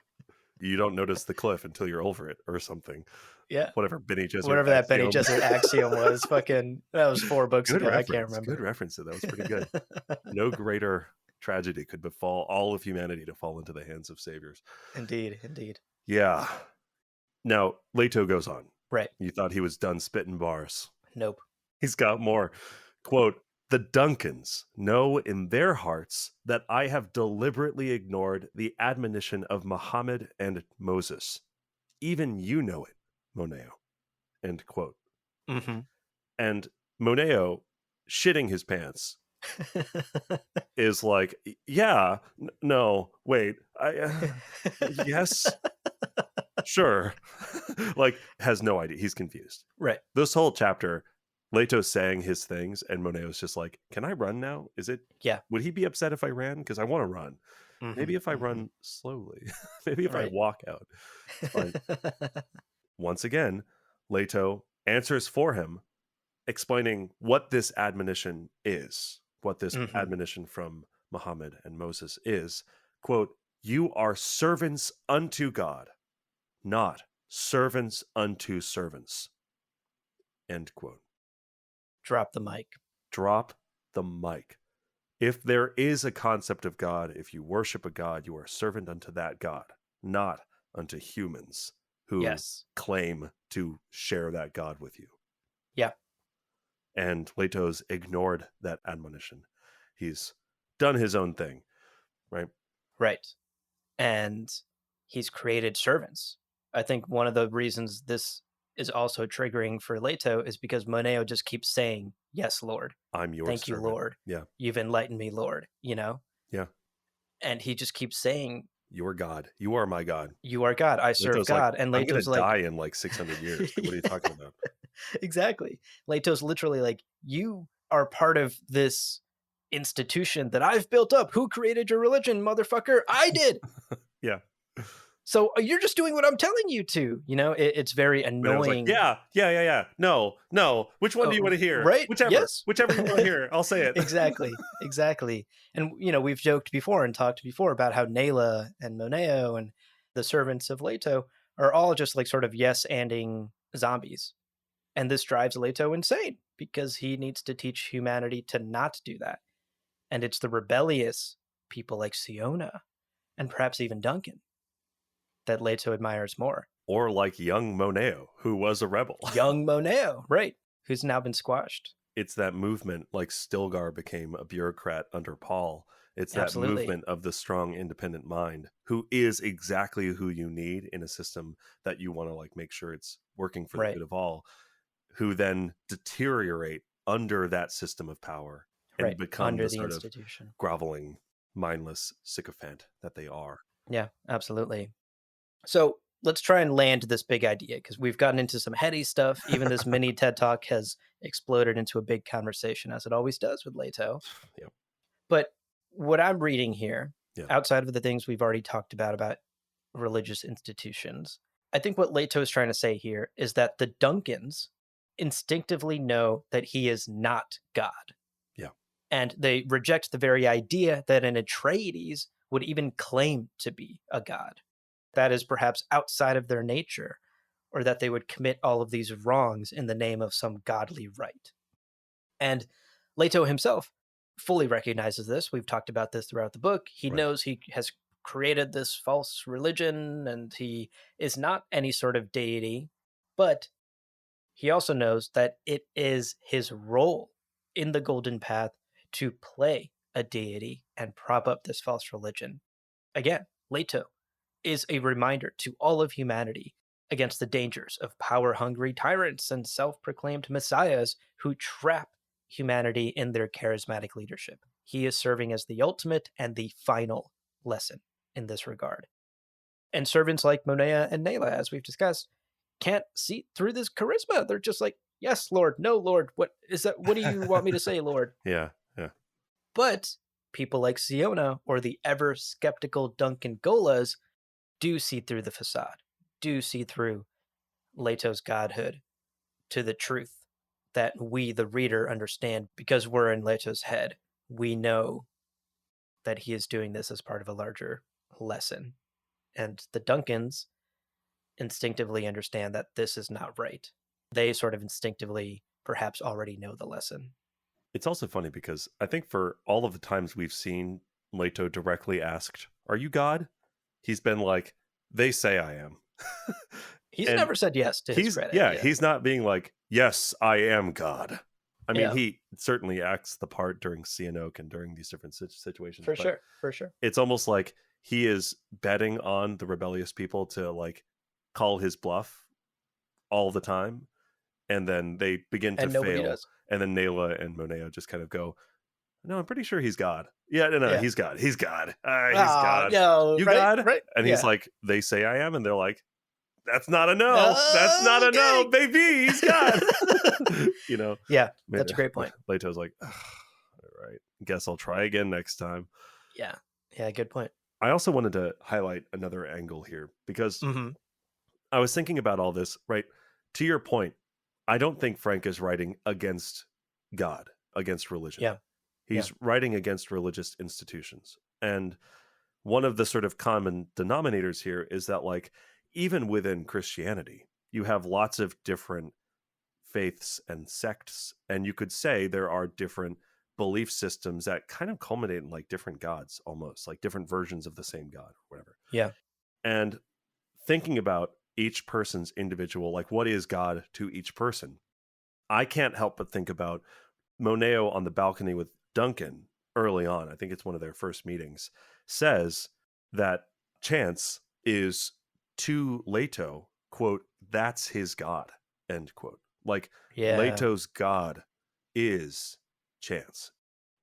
[SPEAKER 2] You don't notice the cliff until you're over it or something.
[SPEAKER 1] Yeah.
[SPEAKER 2] Whatever Benny Gesserit
[SPEAKER 1] Whatever that Benny
[SPEAKER 2] axiom.
[SPEAKER 1] Gesserit axiom was, fucking, that was 4 books
[SPEAKER 2] Good
[SPEAKER 1] ago. I can't
[SPEAKER 2] reference.
[SPEAKER 1] remember.
[SPEAKER 2] Good reference. That was pretty good. No greater tragedy could befall all of humanity to fall into the hands of saviors.
[SPEAKER 1] Indeed, indeed.
[SPEAKER 2] Yeah. Now, Leto goes on.
[SPEAKER 1] Right.
[SPEAKER 2] You thought he was done spitting bars.
[SPEAKER 1] Nope.
[SPEAKER 2] He's got more. Quote, the Duncans know in their hearts that I have deliberately ignored the admonition of Muhammad and Moses. Even you know it, Moneo. End quote.
[SPEAKER 1] Mm-hmm.
[SPEAKER 2] And Moneo, shitting his pants, is like, yeah, no, wait, yes, sure. Like, has no idea. He's confused.
[SPEAKER 1] Right.
[SPEAKER 2] This whole chapter, Leto's saying his things, and Moneo's just like, can I run now? Is it,
[SPEAKER 1] Yeah.
[SPEAKER 2] would he be upset if I ran? Because I want to run.
[SPEAKER 1] Mm-hmm.
[SPEAKER 2] Maybe if I run slowly. Maybe if I walk out. It's fine. Once again, Leto answers for him, explaining what this admonition is, what this admonition from Muhammad and Moses is. Quote, you are servants unto God, not servants unto servants. End quote.
[SPEAKER 1] Drop the mic.
[SPEAKER 2] Drop the mic. If there is a concept of God, if you worship a God, you are a servant unto that God, not unto humans who claim to share that God with you.
[SPEAKER 1] Yeah.
[SPEAKER 2] And Leto's ignored that admonition. He's done his own thing, right?
[SPEAKER 1] Right. And he's created servants. I think one of the reasons this is also triggering for Leto is because Moneo just keeps saying, yes, Lord.
[SPEAKER 2] I'm your
[SPEAKER 1] Thank
[SPEAKER 2] servant.
[SPEAKER 1] you, Lord.
[SPEAKER 2] Yeah.
[SPEAKER 1] You've enlightened me, Lord, you know?
[SPEAKER 2] Yeah.
[SPEAKER 1] And he just keeps saying,
[SPEAKER 2] you're God. You are my God.
[SPEAKER 1] You are God. I serve
[SPEAKER 2] Leto's
[SPEAKER 1] God.
[SPEAKER 2] Like,
[SPEAKER 1] and
[SPEAKER 2] I'm going
[SPEAKER 1] Leto's
[SPEAKER 2] to die in like 600 years. What are you talking about?
[SPEAKER 1] Exactly. Leto's literally like, you are part of this institution that I've built up. Who created your religion, motherfucker? I did.
[SPEAKER 2] Yeah.
[SPEAKER 1] So you're just doing what I'm telling you to. You know, it's very annoying.
[SPEAKER 2] Like, yeah. No. Which one do you want to hear?
[SPEAKER 1] Right.
[SPEAKER 2] Whichever.
[SPEAKER 1] Yes.
[SPEAKER 2] Whichever you want to hear. I'll say it.
[SPEAKER 1] Exactly. And, you know, we've joked before and talked before about how Nayla and Moneo and the servants of Leto are all just like sort of yes-anding zombies. And this drives Leto insane because he needs to teach humanity to not do that. And it's the rebellious people like Siona and perhaps even Duncan that Leto admires more.
[SPEAKER 2] Or like young Moneo, who was a rebel.
[SPEAKER 1] Young Moneo, right, who's now been squashed.
[SPEAKER 2] It's that movement, like Stilgar became a bureaucrat under Paul. It's that movement of the strong, independent mind, who is exactly who you need in a system that you want to like make sure it's working for the good of all, who then deteriorate under that system of power and become
[SPEAKER 1] under
[SPEAKER 2] the sort of groveling, mindless sycophant that they are.
[SPEAKER 1] Yeah, absolutely. So let's try and land this big idea because we've gotten into some heady stuff. Even this mini TED Talk has exploded into a big conversation, as it always does with Leto.
[SPEAKER 2] Yeah.
[SPEAKER 1] But what I'm reading here,
[SPEAKER 2] Yeah.
[SPEAKER 1] outside of the things we've already talked about religious institutions, I think what Leto is trying to say here is that the Duncans instinctively know that he is not God.
[SPEAKER 2] Yeah.
[SPEAKER 1] And they reject the very idea that an Atreides would even claim to be a god. That is perhaps outside of their nature, or that they would commit all of these wrongs in the name of some godly right. And Leto himself fully recognizes this. We've talked about this throughout the book. He
[SPEAKER 2] Right.
[SPEAKER 1] knows he has created this false religion and he is not any sort of deity, but he also knows that it is his role in the Golden Path to play a deity and prop up this false religion. Again, Leto is a reminder to all of humanity against the dangers of power hungry tyrants and self proclaimed messiahs who trap humanity in their charismatic leadership. He is serving as the ultimate and the final lesson in this regard. And servants like Monea and Nayla, as we've discussed, can't see through this charisma. They're just like, yes, Lord, no, Lord. What is that? What do you want me to say, Lord?
[SPEAKER 2] Yeah. Yeah.
[SPEAKER 1] But people like Siona or the ever skeptical Duncan Golas do see through the facade, do see through Leto's godhood to the truth that we, the reader, understand because we're in Leto's head. We know that he is doing this as part of a larger lesson. And the Duncans instinctively understand that this is not right. They sort of instinctively perhaps already know the lesson.
[SPEAKER 2] It's also funny because I think for all of the times we've seen Leto directly asked, "Are you God?" He's been like, "They say I am."
[SPEAKER 1] He's
[SPEAKER 2] And
[SPEAKER 1] never said yes to his credit. Yeah.
[SPEAKER 2] he's not being like, "Yes, I am God." I mean,
[SPEAKER 1] Yeah.
[SPEAKER 2] he certainly acts the part during Sihanouk and during these different situations,
[SPEAKER 1] For
[SPEAKER 2] but
[SPEAKER 1] sure. For sure.
[SPEAKER 2] it's almost like he is betting on the rebellious people to like call his bluff all the time, and then they begin to
[SPEAKER 1] And nobody
[SPEAKER 2] fail,
[SPEAKER 1] does.
[SPEAKER 2] and then Nayla and Moneo just kind of go, "No, I'm pretty sure he's God." Yeah, no,
[SPEAKER 1] Yeah.
[SPEAKER 2] he's God. He's God. He's
[SPEAKER 1] Oh,
[SPEAKER 2] God.
[SPEAKER 1] no.
[SPEAKER 2] You
[SPEAKER 1] Right?
[SPEAKER 2] God?
[SPEAKER 1] Right.
[SPEAKER 2] And he's
[SPEAKER 1] Yeah.
[SPEAKER 2] like, "They say I am," and they're like, "That's not a no. That's not a no,
[SPEAKER 1] Okay.
[SPEAKER 2] baby. He's God." You know,
[SPEAKER 1] Yeah. That's a great point.
[SPEAKER 2] Leto's like, "Ugh, all right, guess I'll try again next time."
[SPEAKER 1] Yeah. Yeah. Good point.
[SPEAKER 2] I also wanted to highlight another angle here because
[SPEAKER 1] Mm-hmm.
[SPEAKER 2] I was thinking about all this, right? To your point, I don't think Frank is writing against God, against religion.
[SPEAKER 1] Yeah. Yeah.
[SPEAKER 2] He's writing against religious institutions. And one of the sort of common denominators here is that, like, even within Christianity, you have lots of different faiths and sects. And you could say there are different belief systems that kind of culminate in like different gods, almost like different versions of the same God or whatever.
[SPEAKER 1] Yeah.
[SPEAKER 2] And thinking about each person's individual, like what is God to each person, I can't help but think about Moneo on the balcony with Duncan early on. I think it's one of their first meetings, says that Chance is to Leto, quote, "That's his God," end quote. Like
[SPEAKER 1] Yeah.
[SPEAKER 2] Leto's God is Chance.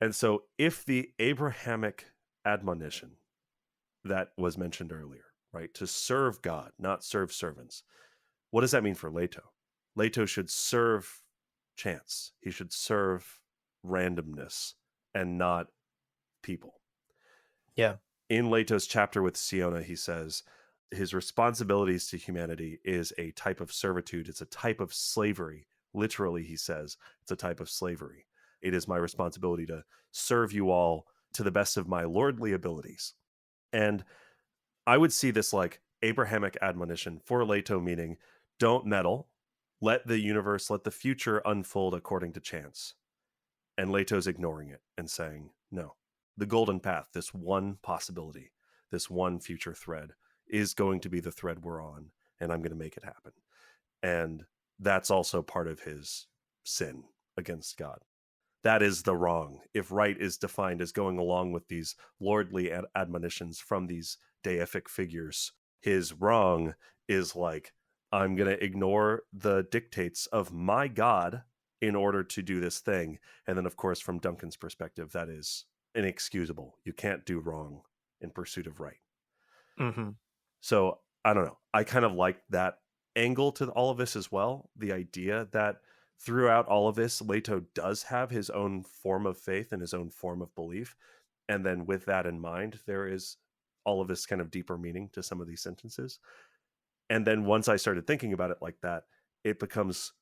[SPEAKER 2] And so if the Abrahamic admonition that was mentioned earlier, right, to serve God, not serve servants, what does that mean for Leto? Leto should serve chance. He should serve randomness and not people.
[SPEAKER 1] Yeah.
[SPEAKER 2] In Leto's chapter with Siona, he says his responsibilities to humanity is a type of servitude. It's a type of slavery. Literally, he says it's a type of slavery. It is my responsibility to serve you all to the best of my lordly abilities. And I would see this like Abrahamic admonition for Leto, meaning don't meddle, let the universe, let the future unfold according to chance. And Leto's ignoring it and saying, no, the golden path, this one possibility, this one future thread is going to be the thread we're on, and I'm going to make it happen. And that's also part of his sin against God. That is the wrong. If right is defined as going along with these lordly admonitions from these deific figures, his wrong is like, I'm going to ignore the dictates of my God in order to do this thing. And then, of course, from Duncan's perspective, that is inexcusable. You can't do wrong in pursuit of right.
[SPEAKER 1] Mm-hmm.
[SPEAKER 2] So I don't know. I kind of like that angle to all of this as well. The idea that throughout all of this, Leto does have his own form of faith and his own form of belief. And then with that in mind, there is all of this kind of deeper meaning to some of these sentences. And then once I started thinking about it like that, it becomes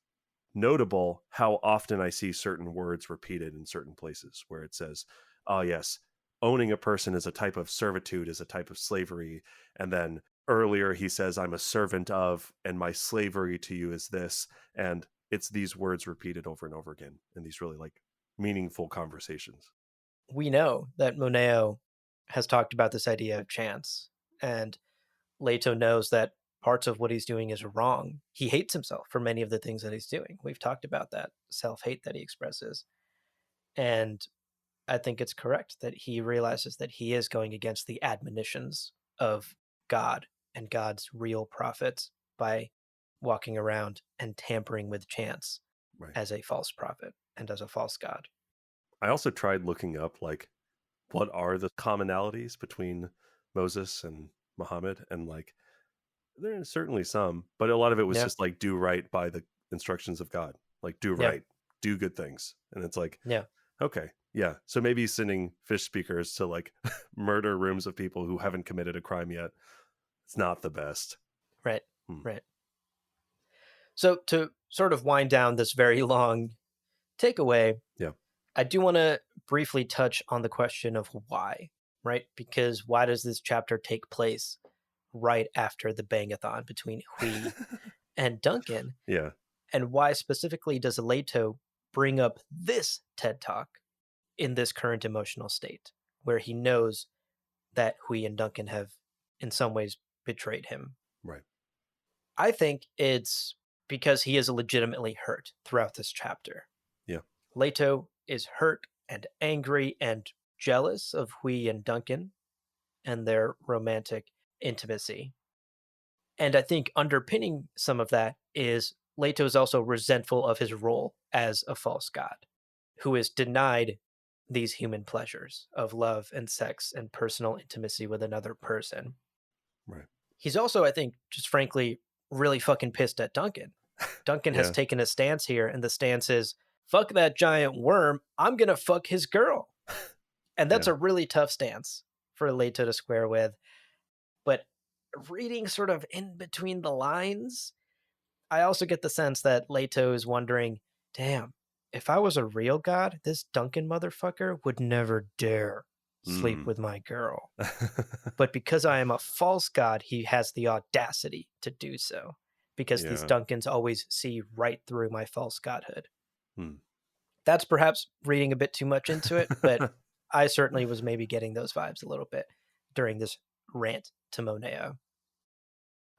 [SPEAKER 2] notable how often I see certain words repeated in certain places where it says, oh, yes, owning a person is a type of servitude, is a type of slavery. And then earlier he says, I'm a servant of, and my slavery to you is this. And it's these words repeated over and over again in these really like meaningful conversations.
[SPEAKER 1] We know that Moneo has talked about this idea of chance, and Leto knows that parts of what he's doing is wrong. He hates himself for many of the things that he's doing. We've talked about that self hate that he expresses. And I think it's correct that he realizes that he is going against the admonitions of God and God's real prophets by walking around and tampering with chance
[SPEAKER 2] Right.
[SPEAKER 1] as a false prophet and as a false God.
[SPEAKER 2] I also tried looking up like what are the commonalities between Moses and Muhammad, and like there's certainly some, but a lot of it was
[SPEAKER 1] Yeah.
[SPEAKER 2] just like do right by the instructions of God. Like do
[SPEAKER 1] Yeah.
[SPEAKER 2] right, do good things. And it's like,
[SPEAKER 1] Yeah.
[SPEAKER 2] okay, yeah. So maybe sending fish speakers to like murder rooms of people who haven't committed a crime yet. It's not the best.
[SPEAKER 1] Right.
[SPEAKER 2] Hmm.
[SPEAKER 1] Right. So to sort of wind down this very long takeaway,
[SPEAKER 2] Yeah.
[SPEAKER 1] I do want to briefly touch on the question of why, right? Because why does this chapter take place right after the bangathon between Hui and Duncan?
[SPEAKER 2] Yeah.
[SPEAKER 1] And why specifically does Leto bring up this TED Talk in this current emotional state where he knows that Hui and Duncan have in some ways betrayed him?
[SPEAKER 2] Right.
[SPEAKER 1] I think it's because he is legitimately hurt throughout this chapter.
[SPEAKER 2] Yeah.
[SPEAKER 1] Leto is hurt and angry and jealous of Hui and Duncan and their romantic intimacy. And I think underpinning some of that is Leto is also resentful of his role as a false god who is denied these human pleasures of love and sex and personal intimacy with another person.
[SPEAKER 2] Right.
[SPEAKER 1] He's also, I think, just frankly, really fucking pissed at Duncan. Duncan has
[SPEAKER 2] Yeah.
[SPEAKER 1] taken a stance here, and the stance is fuck that giant worm. I'm going to fuck his girl. And that's
[SPEAKER 2] Yeah.
[SPEAKER 1] a really tough stance for Leto to square with. But reading sort of in between the lines, I also get the sense that Leto is wondering, damn, if I was a real god, this Duncan motherfucker would never dare sleep
[SPEAKER 2] Mm.
[SPEAKER 1] with my girl. But because I am a false god, he has the audacity to do so. Because these
[SPEAKER 2] Yeah.
[SPEAKER 1] Duncans always see right through my false godhood.
[SPEAKER 2] Hmm.
[SPEAKER 1] That's perhaps reading a bit too much into it, but I certainly was maybe getting those vibes a little bit during this rant to Moneo.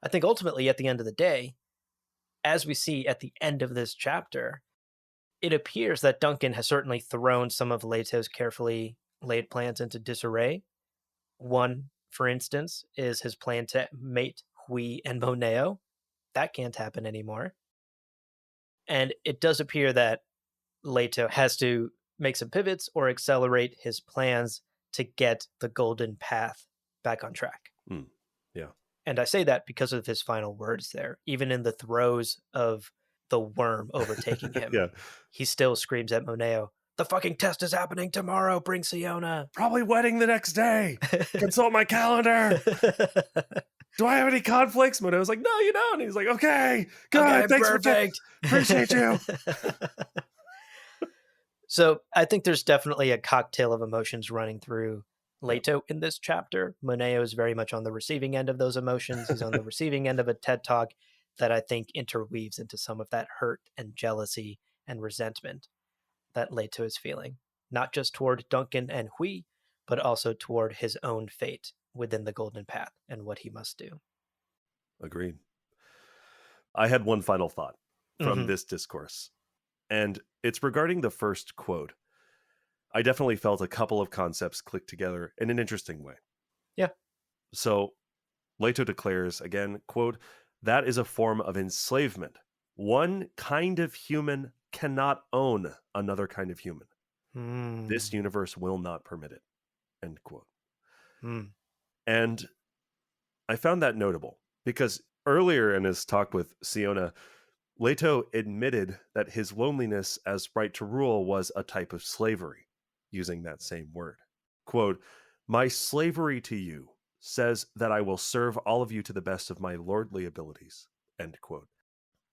[SPEAKER 1] I think ultimately, at the end of the day, as we see at the end of this chapter, it appears that Duncan has certainly thrown some of Leto's carefully laid plans into disarray. One, for instance, is his plan to mate Hui and Moneo. That can't happen anymore. And it does appear that Leto has to make some pivots or accelerate his plans to get the golden path back on track.
[SPEAKER 2] Mm. Yeah.
[SPEAKER 1] And I say that because of his final words there. Even in the throes of the worm overtaking him,
[SPEAKER 2] Yeah.
[SPEAKER 1] he still screams at Moneo, the fucking test is happening tomorrow, bring Siona.
[SPEAKER 2] Probably wedding the next day. Consult my calendar. Do I have any conflicts? But I was like, no, you don't. And he's like, okay,
[SPEAKER 1] Okay,
[SPEAKER 2] good. Thanks for
[SPEAKER 1] perfect.
[SPEAKER 2] appreciate you.
[SPEAKER 1] So I think there's definitely a cocktail of emotions running through
[SPEAKER 2] Yeah.
[SPEAKER 1] Leto in this chapter. Moneo is very much on the receiving end of those emotions. He's on the receiving end of a TED Talk that I think interweaves into some of that hurt and jealousy and resentment that Leto is feeling, not just toward Duncan and Hui, but also toward his own fate within the Golden Path and what he must do.
[SPEAKER 2] Agreed. I had one final thought from
[SPEAKER 1] Mm-hmm.
[SPEAKER 2] this discourse, and it's regarding the first quote. I definitely felt a couple of concepts click together in an interesting way.
[SPEAKER 1] Yeah.
[SPEAKER 2] So Leto declares again, quote, that is a form of enslavement. One kind of human cannot own another kind of human. This
[SPEAKER 1] Mm.
[SPEAKER 2] universe will not permit it, end quote.
[SPEAKER 1] Mm.
[SPEAKER 2] And I found that notable Because earlier in his talk with Siona, Leto admitted that his loneliness as right to rule was a type of slavery, using that same word. Quote, "My slavery to you says that I will serve all of you to the best of my lordly abilities." End quote.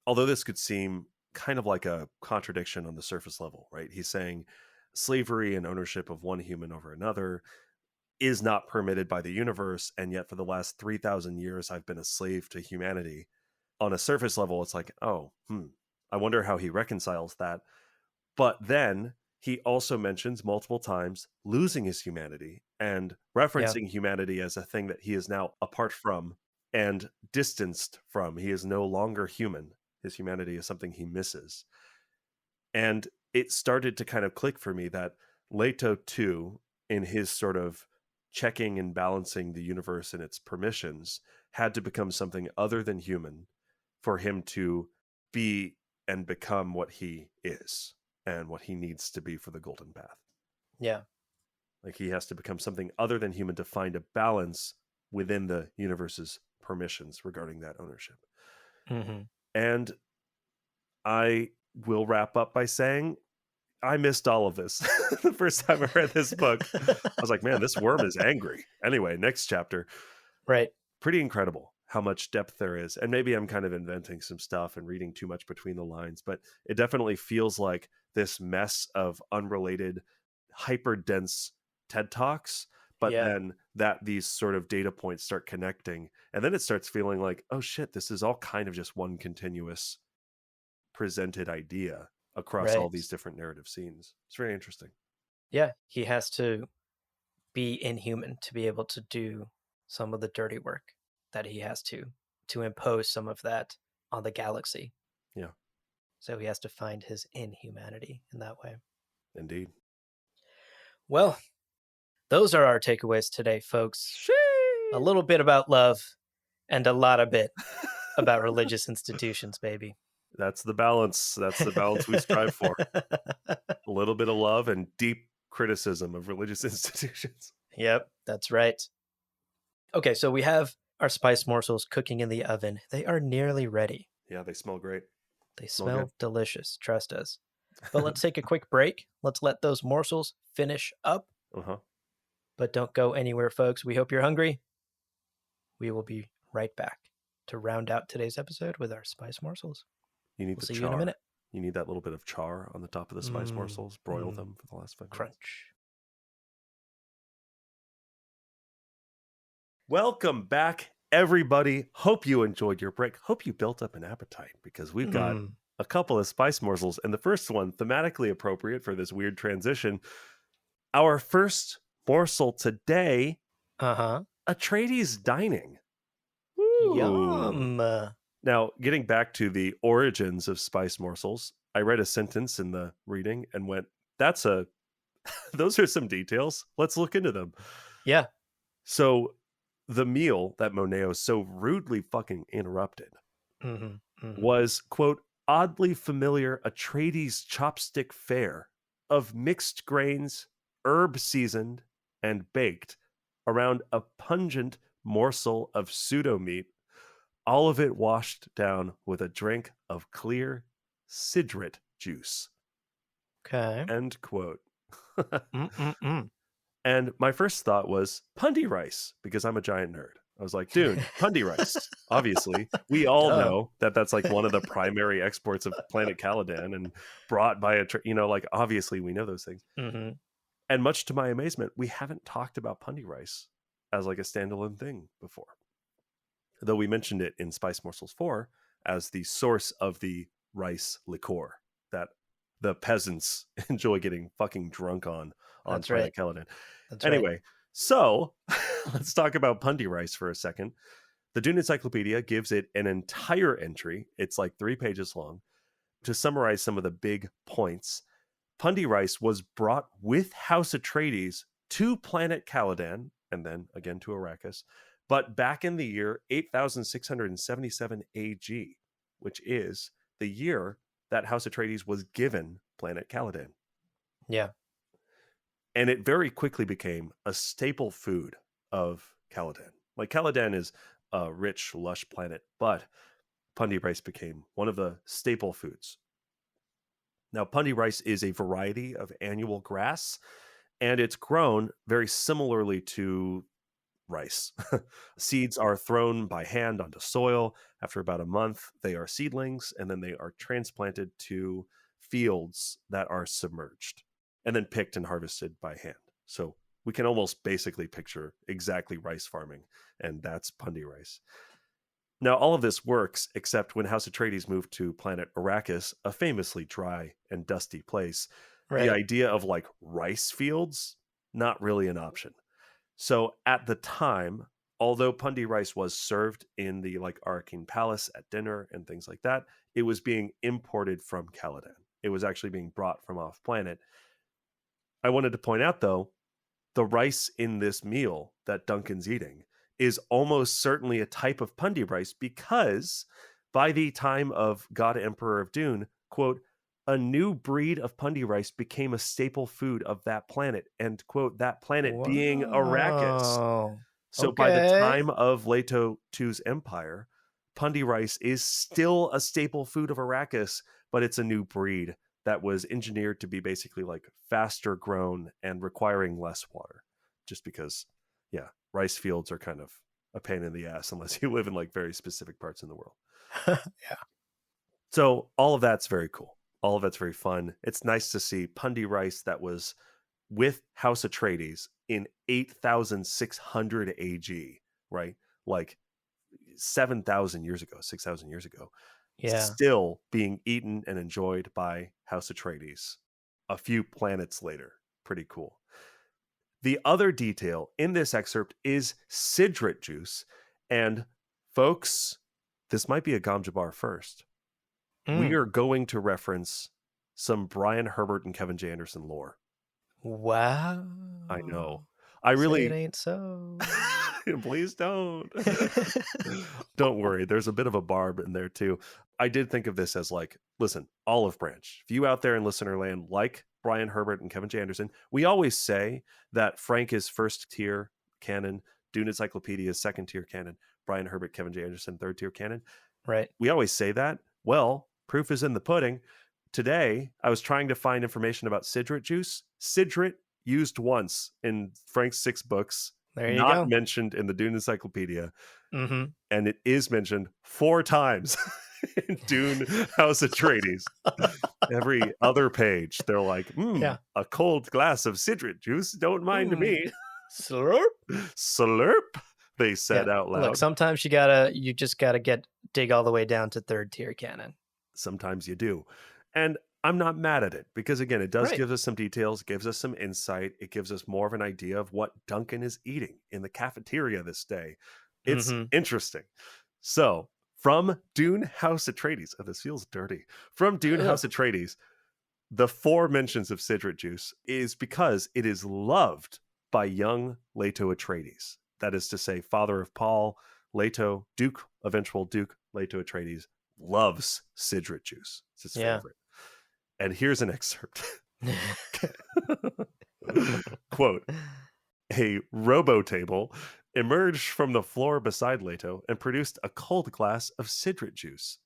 [SPEAKER 2] Although this could seem kind of like a contradiction on the surface level, right? He's saying slavery and ownership of one human over another is not permitted by the universe, and yet for the last 3,000 years I've been a slave to humanity. On a surface level, it's like, oh, I wonder how he reconciles that. But then he also mentions multiple times losing his humanity and
[SPEAKER 1] Yeah.
[SPEAKER 2] referencing humanity as a thing that he is now apart from and distanced from. He is no longer human. His humanity is something he misses. And it started to kind of click for me that Leto, too, in his sort of checking and balancing the universe and its permissions, had to become something other than human for him to be and become what he is and what he needs to be for the golden path.
[SPEAKER 1] Yeah.
[SPEAKER 2] Like he has to become something other than human to find a balance within the universe's permissions regarding that ownership.
[SPEAKER 1] Mm-hmm.
[SPEAKER 2] And I will wrap up by saying I missed all of this the first time I read this book. I was like, man, this worm is angry. Anyway, next chapter.
[SPEAKER 1] Right.
[SPEAKER 2] Pretty incredible how much depth there is. And maybe I'm kind of inventing some stuff and reading too much between the lines, but it definitely feels like this mess of unrelated, hyper dense TED Talks. But
[SPEAKER 1] Yeah.
[SPEAKER 2] then that these sort of data points start connecting. And then it starts feeling like, oh shit, this is all kind of just one continuous presented idea across all
[SPEAKER 1] Right.
[SPEAKER 2] these different narrative scenes. It's very interesting.
[SPEAKER 1] Yeah. He has to be inhuman to be able to do some of the dirty work that he has to impose some of that on the galaxy.
[SPEAKER 2] Yeah,
[SPEAKER 1] So he has to find his inhumanity in that way.
[SPEAKER 2] indeed.
[SPEAKER 1] Well, those are our takeaways today, folks. A little bit about love and a lot of bit about religious institutions, baby.
[SPEAKER 2] That's the balance. That's the balance we strive for. A little bit of love and deep criticism of religious institutions.
[SPEAKER 1] Yep, that's right. Okay, so we have our spice morsels cooking in the oven. They are nearly ready.
[SPEAKER 2] Yeah, they smell great.
[SPEAKER 1] They
[SPEAKER 2] Smell good.
[SPEAKER 1] smell delicious, trust us. But let's take a quick break. Let's let those morsels finish up.
[SPEAKER 2] Uh-huh.
[SPEAKER 1] But don't go anywhere, folks. We hope you're hungry. We will be right back to round out today's episode with our spice morsels.
[SPEAKER 2] You need
[SPEAKER 1] We'll
[SPEAKER 2] the
[SPEAKER 1] see you in a
[SPEAKER 2] char.
[SPEAKER 1] minute.
[SPEAKER 2] You need that little bit of char on the top of the spice morsels. Broil them for the last 5 minutes.
[SPEAKER 1] Crunch.
[SPEAKER 2] Welcome back, everybody. Hope you enjoyed your break. Hope you built up an appetite because we've got a couple of spice morsels. And the first one, thematically appropriate for this weird transition. Our first morsel today, Atreides dining. Ooh.
[SPEAKER 1] Yum.
[SPEAKER 2] Now, getting back to the origins of spice morsels, I read a sentence in the reading and went, those are some details. Let's look into them.
[SPEAKER 1] Yeah.
[SPEAKER 2] So the meal that Moneo so rudely fucking interrupted was, quote, oddly familiar Atreides chopstick fare of mixed grains, herb seasoned and baked around a pungent morsel of pseudo meat, all of it washed down with a drink of clear sidrit juice.
[SPEAKER 1] Okay.
[SPEAKER 2] End quote. And my first thought was pundi rice, because I'm a giant nerd. I was like, Dune, pundi rice. Obviously, we all know that that's like one of the primary exports of planet Caladan and brought by like obviously we know those things. And much to my amazement, we haven't talked about pundi rice as like a standalone thing before. Though we mentioned it in Spice Morsels 4 as the source of the rice liqueur that the peasants enjoy getting fucking drunk on
[SPEAKER 1] That's
[SPEAKER 2] planet
[SPEAKER 1] right.
[SPEAKER 2] Caladan.
[SPEAKER 1] That's
[SPEAKER 2] Anyway,
[SPEAKER 1] right.
[SPEAKER 2] so let's talk about pundi rice for a second. The Dune Encyclopedia gives it an entire entry. It's like 3 pages long to summarize some of the big points. Pundi rice was brought with House Atreides to planet Caladan and then again to Arrakis, but back in the year 8677 AG, which is the year that House Atreides was given planet Caladan.
[SPEAKER 1] Yeah.
[SPEAKER 2] And it very quickly became a staple food of Caladan. Like Caladan is a rich, lush planet, but pundi rice became one of the staple foods. Now, pundi rice is a variety of annual grass, and it's grown very similarly to rice. Seeds are thrown by hand onto soil. After about a month, they are seedlings, and then they are transplanted to fields that are submerged and then picked and harvested by hand. So we can almost basically picture exactly rice farming, and that's pundi rice. Now, all of this works except when House Atreides moved to planet Arrakis, a famously dry and dusty place. The
[SPEAKER 1] Right.
[SPEAKER 2] idea of like rice fields, not really an option. So at the time, although pundi rice was served in the like Arrakeen Palace at dinner and things like that, it was being imported from Caladan. It was actually being brought from off planet. I wanted to point out though, the rice in this meal that Duncan's eating is almost certainly a type of pundi rice because by the time of God Emperor of Dune, quote, a new breed of pundi rice became a staple food of that planet, and quote, that planet being Arrakis.
[SPEAKER 1] Wow.
[SPEAKER 2] So by the
[SPEAKER 1] Okay.
[SPEAKER 2] time of Leto II's empire, pundi rice is still a staple food of Arrakis, but it's a new breed that was engineered to be basically like faster grown and requiring less water. Just because, yeah, rice fields are kind of a pain in the ass unless you live in like very specific parts in the world.
[SPEAKER 1] Yeah.
[SPEAKER 2] So all of that's very cool. All of that's very fun. It's nice to see pundi rice that was with House Atreides in 8,600 AG, right? Like 7,000 years ago, 6,000 years ago,
[SPEAKER 1] Yeah.
[SPEAKER 2] still being eaten and enjoyed by House Atreides a few planets later. Pretty cool. The other detail in this excerpt is sidrit juice. And folks, this might be a Gom Jabbar first. We
[SPEAKER 1] Mm.
[SPEAKER 2] are going to reference some Brian Herbert and Kevin J. Anderson lore.
[SPEAKER 1] Wow.
[SPEAKER 2] I know. I
[SPEAKER 1] Say it
[SPEAKER 2] really
[SPEAKER 1] ain't so.
[SPEAKER 2] please don't. Don't worry. There's a bit of a barb in there too. I did think of this as like, listen, olive branch. If you out there in listener land like Brian Herbert and Kevin J. Anderson, we always say that Frank is first tier canon, Dune Encyclopedia is second tier canon, Brian Herbert, Kevin J. Anderson, third tier canon.
[SPEAKER 1] Right.
[SPEAKER 2] We always say that. Well, proof is in the pudding. Today, I was trying to find information about sidrit juice. Sidrit used once in Frank's 6 books,
[SPEAKER 1] There you
[SPEAKER 2] not
[SPEAKER 1] go.
[SPEAKER 2] mentioned in the Dune Encyclopedia,
[SPEAKER 1] Mm-hmm.
[SPEAKER 2] and it is mentioned 4 times in Dune House Atreides. Every other page, they're like,
[SPEAKER 1] Yeah.
[SPEAKER 2] a cold glass of sidrit juice, don't mind
[SPEAKER 1] Mm.
[SPEAKER 2] me.
[SPEAKER 1] Slurp.
[SPEAKER 2] Slurp, they said
[SPEAKER 1] Yeah.
[SPEAKER 2] out
[SPEAKER 1] Look,
[SPEAKER 2] loud.
[SPEAKER 1] sometimes you just gotta dig all the way down to third tier canon.
[SPEAKER 2] Sometimes you do. And I'm not mad at it because, again, it does
[SPEAKER 1] Right.
[SPEAKER 2] give us some details, gives us some insight. It gives us more of an idea of what Duncan is eating in the cafeteria this day. It's
[SPEAKER 1] Mm-hmm.
[SPEAKER 2] interesting. So, from Dune House Atreides, oh, this feels dirty. From Dune
[SPEAKER 1] Ugh.
[SPEAKER 2] House Atreides, the 4 mentions of sidrit juice is because it is loved by young Leto Atreides. That is to say, father of Paul, Leto, Duke, eventual Duke Leto Atreides, loves sidrit juice. It's his
[SPEAKER 1] Yeah.
[SPEAKER 2] favorite. And here's an excerpt. Quote, a robo table emerged from the floor beside Leto and produced a cold glass of sidrit juice.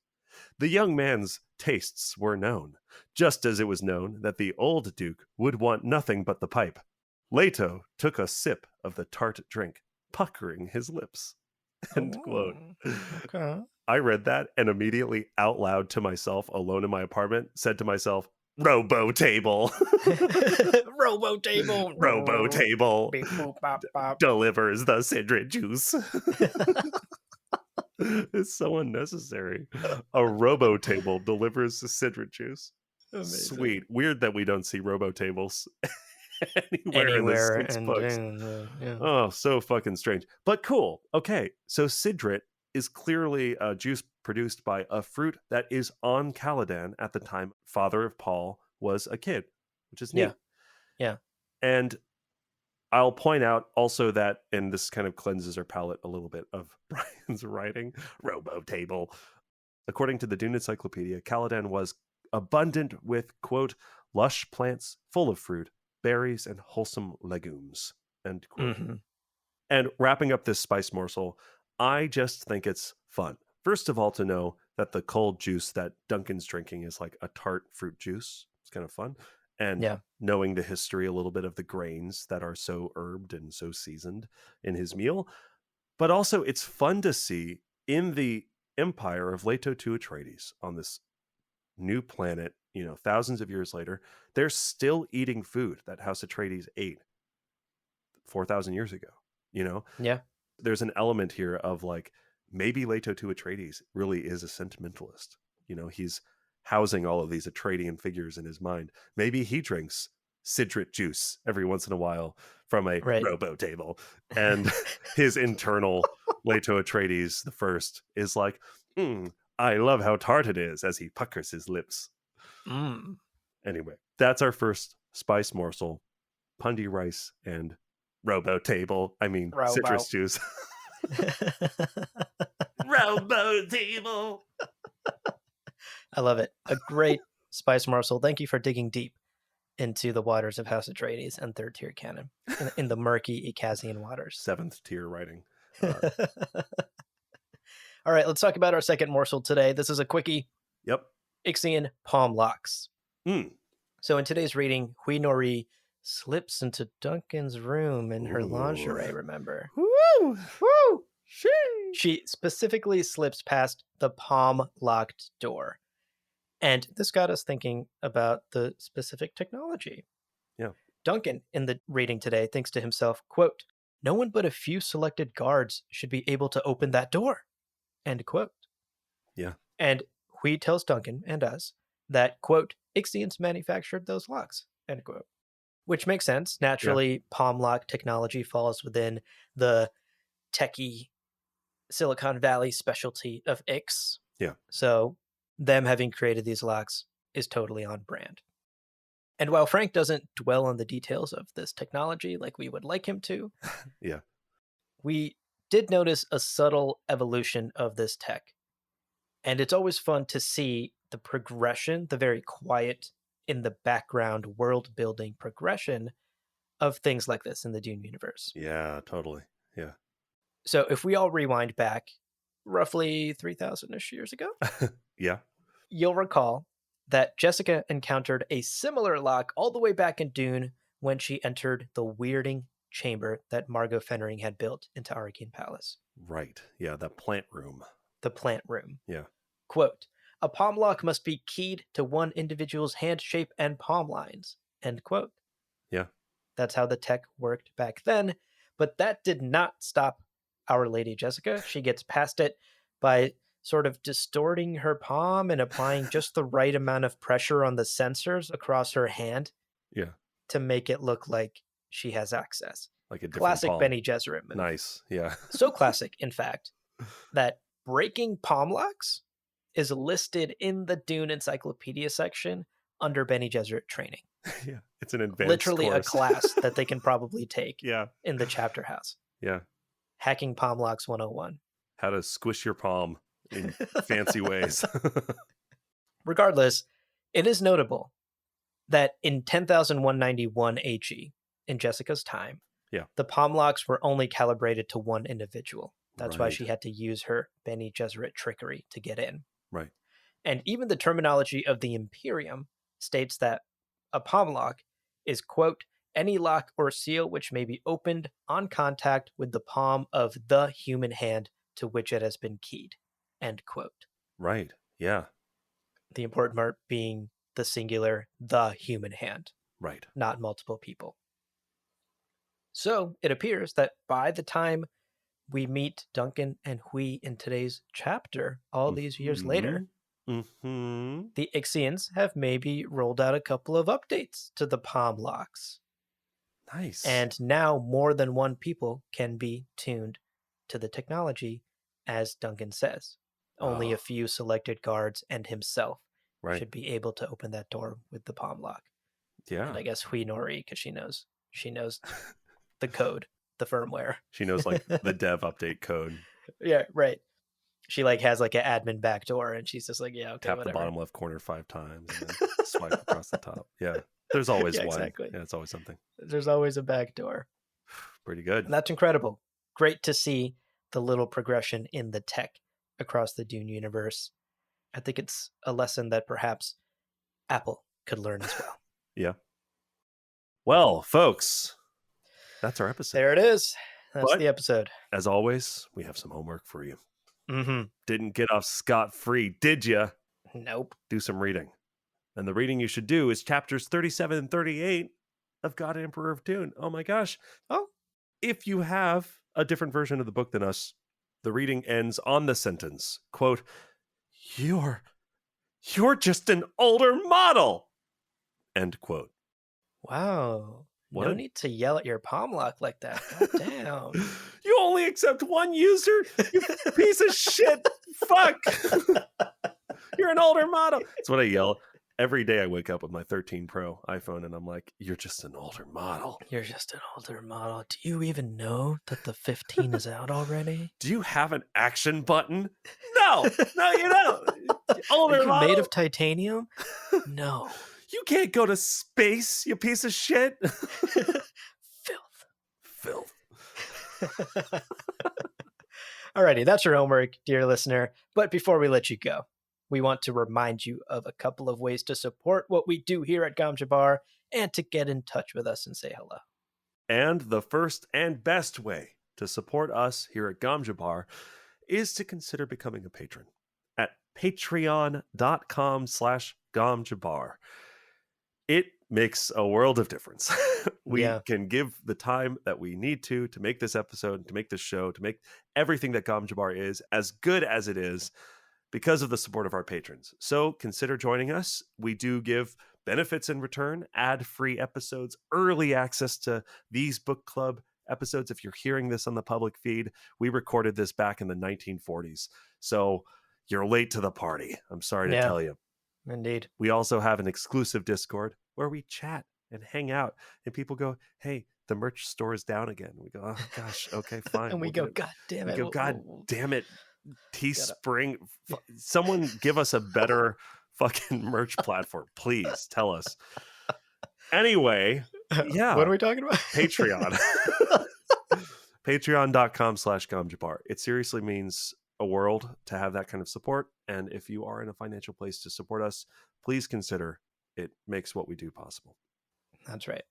[SPEAKER 2] The young man's tastes were known, just as it was known that the old Duke would want nothing but the pipe. Leto took a sip of the tart drink, puckering his lips. End quote.
[SPEAKER 1] Oh, okay.
[SPEAKER 2] I read that and immediately out loud to myself, alone in my apartment, said to myself, Robo table.
[SPEAKER 1] Robo table.
[SPEAKER 2] Robo table
[SPEAKER 1] Beep boop bop bop.
[SPEAKER 2] delivers the sidrit juice. It's so unnecessary. A robo table delivers the sidrit juice. Sweet.
[SPEAKER 1] Amazing.
[SPEAKER 2] Weird that we don't see robo tables anywhere in the
[SPEAKER 1] Anywhere
[SPEAKER 2] 6
[SPEAKER 1] and
[SPEAKER 2] books.
[SPEAKER 1] yeah.
[SPEAKER 2] Oh, so fucking strange. But cool. Okay. So sidrit is clearly a juice produced by a fruit that is on Caladan at the time father of Paul was a kid, which is
[SPEAKER 1] Yeah.
[SPEAKER 2] neat.
[SPEAKER 1] Yeah.
[SPEAKER 2] And I'll point out also that, and this kind of cleanses our palate a little bit of Brian's writing, Robo Table. According to the Dune Encyclopedia, Caladan was abundant with, quote, lush plants full of fruit, berries, and wholesome legumes, end quote.
[SPEAKER 1] Mm-hmm.
[SPEAKER 2] And wrapping up this spice morsel, I just think it's fun. First of all, to know that the cold juice that Duncan's drinking is like a tart fruit juice. It's kind of fun. And
[SPEAKER 1] Yeah.
[SPEAKER 2] knowing the history a little bit of the grains that are so herbed and so seasoned in his meal. But also, it's fun to see in the empire of Leto to Atreides on this new planet, thousands of years later, they're still eating food that House Atreides ate 4,000 years ago.
[SPEAKER 1] Yeah.
[SPEAKER 2] There's an element here of like maybe Leto to Atreides really is a sentimentalist. He's housing all of these Atreidian figures in his mind. Maybe he drinks Sidrit juice every once in a while from a
[SPEAKER 1] Right.
[SPEAKER 2] robo table, and his internal Leto Atreides the first is like, I love how tart it is, as he puckers his lips.
[SPEAKER 1] Mm.
[SPEAKER 2] Anyway, that's our first spice morsel: pundi rice and robo table. I mean, citrus juice. Robo table.
[SPEAKER 1] I love it. A great spice morsel. Thank you for digging deep into the waters of House Atreides and third tier canon in the murky Ikazian waters.
[SPEAKER 2] 7th tier writing.
[SPEAKER 1] All right, let's talk about our second morsel today. This is a quickie.
[SPEAKER 2] Yep.
[SPEAKER 1] Ixian palm locks.
[SPEAKER 2] Mm.
[SPEAKER 1] So in today's reading, Hui Nori slips into Duncan's room in her lingerie, remember?
[SPEAKER 2] Woo!
[SPEAKER 1] Woo!
[SPEAKER 2] Sheesh.
[SPEAKER 1] She specifically slips past the palm-locked door. And this got us thinking about the specific technology.
[SPEAKER 2] Yeah.
[SPEAKER 1] Duncan, in the reading today, thinks to himself, quote, "No one but a few selected guards should be able to open that door," end quote.
[SPEAKER 2] Yeah.
[SPEAKER 1] And Hui tells Duncan and us that, quote, "Ixians manufactured those locks," end quote. Which makes sense. Naturally, palm lock technology falls within the techie Silicon Valley specialty of Ix.
[SPEAKER 2] Yeah.
[SPEAKER 1] So them having created these locks is totally on brand. And while Frank doesn't dwell on the details of this technology like we would like him to,
[SPEAKER 2] Yeah.
[SPEAKER 1] we did notice a subtle evolution of this tech. And it's always fun to see the progression, the very quiet, in the background world building progression of things like this in the Dune universe.
[SPEAKER 2] Yeah, totally. Yeah.
[SPEAKER 1] So if we all rewind back roughly 3,000-ish years ago,
[SPEAKER 2] Yeah.
[SPEAKER 1] you'll recall that Jessica encountered a similar lock all the way back in Dune when she entered the weirding chamber that Margot Fennering had built into Arrakeen Palace.
[SPEAKER 2] Right. Yeah, that plant room.
[SPEAKER 1] The plant room.
[SPEAKER 2] Yeah.
[SPEAKER 1] Quote, "A palm lock must be keyed to one individual's hand shape and palm lines," end quote.
[SPEAKER 2] Yeah.
[SPEAKER 1] That's how the tech worked back then, but that did not stop our Lady Jessica. She gets past it by sort of distorting her palm and applying just the right amount of pressure on the sensors across her hand.
[SPEAKER 2] Yeah.
[SPEAKER 1] To make it look like she has access.
[SPEAKER 2] Like a different
[SPEAKER 1] classic
[SPEAKER 2] palm.
[SPEAKER 1] Bene Gesserit move.
[SPEAKER 2] Nice. Yeah.
[SPEAKER 1] So classic, in fact, that breaking palm locks is listed in the Dune Encyclopedia section under Bene Gesserit training.
[SPEAKER 2] Yeah. It's an advanced
[SPEAKER 1] Literally
[SPEAKER 2] course.
[SPEAKER 1] a class that they can probably take
[SPEAKER 2] Yeah.
[SPEAKER 1] in the chapter house.
[SPEAKER 2] Yeah.
[SPEAKER 1] Hacking palm locks 101.
[SPEAKER 2] How to squish your palm in fancy ways.
[SPEAKER 1] Regardless, it is notable that in 10,191 AG, in Jessica's time, the palm locks were only calibrated to one individual. That's why she had to use her Bene Gesserit trickery to get in.
[SPEAKER 2] Right.
[SPEAKER 1] And even the terminology of the Imperium states that a palm lock is, quote, "any lock or seal which may be opened on contact with the palm of the human hand to which it has been keyed," end quote.
[SPEAKER 2] Right. Yeah.
[SPEAKER 1] The important part being the singular, the human hand.
[SPEAKER 2] Right.
[SPEAKER 1] Not multiple people. So it appears that by the time we meet Duncan and Hui in today's chapter, all these years later, the Ixians have maybe rolled out a couple of updates to the palm locks.
[SPEAKER 2] Nice.
[SPEAKER 1] And now more than one people can be tuned to the technology, as Duncan says. Only a few selected guards and himself should be able to open that door with the palm lock.
[SPEAKER 2] Yeah.
[SPEAKER 1] And I guess Hui Nori, because she knows the code, the firmware.
[SPEAKER 2] She knows like the dev update code.
[SPEAKER 1] Yeah, right. She like has like an admin backdoor, and she's just like, yeah, okay,
[SPEAKER 2] tap
[SPEAKER 1] whatever.
[SPEAKER 2] The bottom left corner 5 times and then swipe across the top. Yeah. There's always one.
[SPEAKER 1] Exactly.
[SPEAKER 2] Yeah, it's always something.
[SPEAKER 1] There's always a backdoor.
[SPEAKER 2] Pretty good.
[SPEAKER 1] And that's incredible. Great to see the little progression in the tech across the Dune universe. I think it's a lesson that perhaps Apple could learn as well.
[SPEAKER 2] Yeah. Well, folks, that's our episode.
[SPEAKER 1] There it is. That's the episode.
[SPEAKER 2] As always, we have some homework for you.
[SPEAKER 1] Mm-hmm.
[SPEAKER 2] Didn't get off scot-free, did you?
[SPEAKER 1] Nope.
[SPEAKER 2] Do some reading. And the reading you should do is chapters 37 and 38 of God Emperor of Dune. Oh my gosh.
[SPEAKER 1] Oh.
[SPEAKER 2] If you have a different version of the book than us, the reading ends on the sentence, quote, You're just an older model, end quote.
[SPEAKER 1] Wow.
[SPEAKER 2] What
[SPEAKER 1] No need to yell at your palm lock like that. God damn.
[SPEAKER 2] You only accept one user? You piece of shit. Fuck. You're an older model. That's what I yell every day. I wake up with my 13 Pro iPhone and I'm like, you're just an older model.
[SPEAKER 1] You're just an older model. Do you even know that the 15 is out already?
[SPEAKER 2] Do you have an action button? No, you don't. Older
[SPEAKER 1] Are you
[SPEAKER 2] model.
[SPEAKER 1] made of titanium? No.
[SPEAKER 2] You can't go to space, you piece of shit. Filth.
[SPEAKER 1] Alrighty, that's your homework, dear listener. But before we let you go, we want to remind you of a couple of ways to support what we do here at Gom Jabbar and to get in touch with us and say hello.
[SPEAKER 2] And the first and best way to support us here at Gom Jabbar is to consider becoming a patron at patreon.com/GomJabbar. It makes a world of difference. We can give the time that we need to make this episode, to make this show, to make everything that Gom Jabbar is as good as it is because of the support of our patrons. So consider joining us. We do give benefits in return, ad-free episodes, early access to these book club episodes. If you're hearing this on the public feed, we recorded this back in the 1940s. So you're late to the party. I'm sorry to tell you.
[SPEAKER 1] Indeed.
[SPEAKER 2] We also have an exclusive Discord where we chat and hang out, and people go, hey, the merch store is down again. We go, oh gosh, okay, fine.
[SPEAKER 1] And we go, God damn it.
[SPEAKER 2] We go, God damn it. Teespring. Someone give us a better fucking merch platform. Please tell us. Anyway, yeah.
[SPEAKER 1] What are we talking about?
[SPEAKER 2] Patreon. Patreon.com/GomJabbar. It seriously means a world to have that kind of support. And if you are in a financial place to support us, please consider it. Makes what we do possible.
[SPEAKER 1] That's right.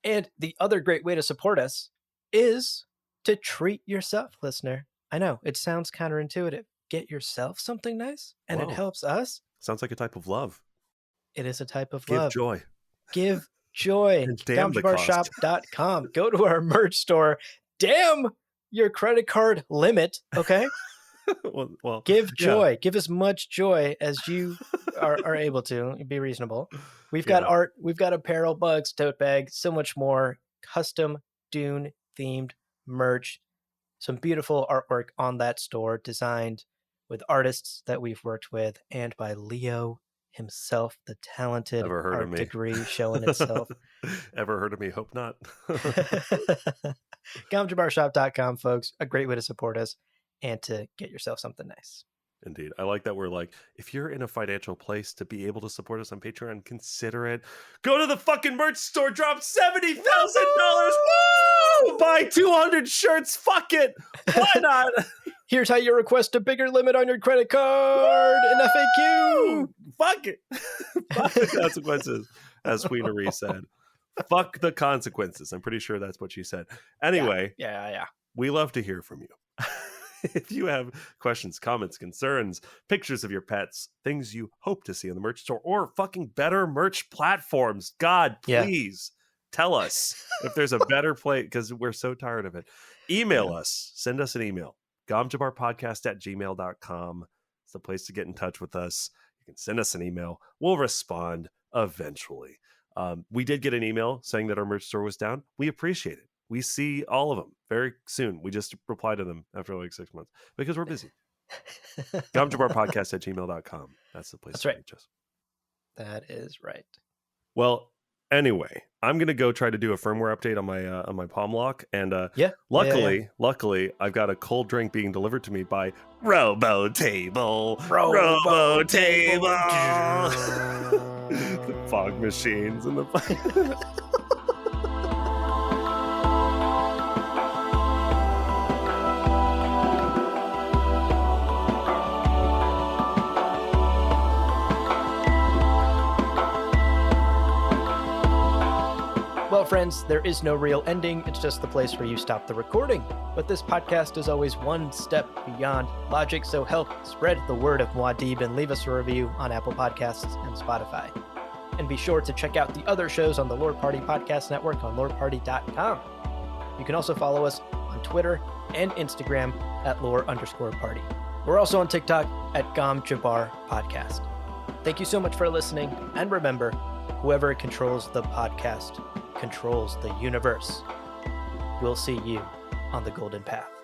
[SPEAKER 1] And the other great way to support us is to treat yourself, listener. I know it sounds counterintuitive. Get yourself something nice and it helps us.
[SPEAKER 2] Sounds like a type of love.
[SPEAKER 1] It is a type of
[SPEAKER 2] Give
[SPEAKER 1] love.
[SPEAKER 2] joy.
[SPEAKER 1] Give joy. GomJabbarShop.com. Go to our merch store. Damn your credit card limit. Okay.
[SPEAKER 2] well,
[SPEAKER 1] give joy. Give as much joy as you are able to. Be reasonable. We've got art. We've got apparel, bugs, tote bags, so much more. Custom Dune themed merch. Some beautiful artwork on that store, designed with artists that we've worked with and by Leo himself, the talented art degree showing itself.
[SPEAKER 2] Ever heard of me? Hope not.
[SPEAKER 1] GomJabbarShop.com, folks. A great way to support us and to get yourself something nice.
[SPEAKER 2] Indeed. I like that we're like, if you're in a financial place to be able to support us on Patreon, consider it. Go to the fucking merch store, drop $70,000. Woo! Buy 200 shirts. Fuck it. Why not?
[SPEAKER 1] Here's how you request a bigger limit on your credit card. An FAQ.
[SPEAKER 2] Fuck it. Fuck the consequences, as Queen Marie said. Fuck the consequences. I'm pretty sure that's what she said. Anyway.
[SPEAKER 1] Yeah.
[SPEAKER 2] We love to hear from you. If you have questions, comments, concerns, pictures of your pets, things you hope to see in the merch store, or fucking better merch platforms, God, please tell us if there's a better place, because we're so tired of it. Email us. Send us an email. gomjabbarpodcast@gmail.com. It's the place to get in touch with us. You can send us an email. We'll respond eventually. We did get an email saying that our merch store was down. We appreciate it. We see all of them very soon. We just reply to them after like 6 months because we're busy. gomjabbarpodcast@gmail.com. That's the place to reach us.
[SPEAKER 1] That is right.
[SPEAKER 2] Well, anyway, I'm gonna go try to do a firmware update on my Palm Lock, and luckily, I've got a cold drink being delivered to me by Robotable. The fog machines and the.
[SPEAKER 1] Friends, there is no real ending. It's just the place where you stop the recording. But this podcast is always one step beyond logic, so help spread the word of Muad'Dib and leave us a review on Apple Podcasts and Spotify. And be sure to check out the other shows on the Lore Party Podcast Network on loreparty.com. You can also follow us on Twitter and Instagram at lore_party. We're also on TikTok at Gom Jabbar Podcast. Thank you so much for listening, and remember, whoever controls the podcast controls the universe. We'll see you on the Golden Path.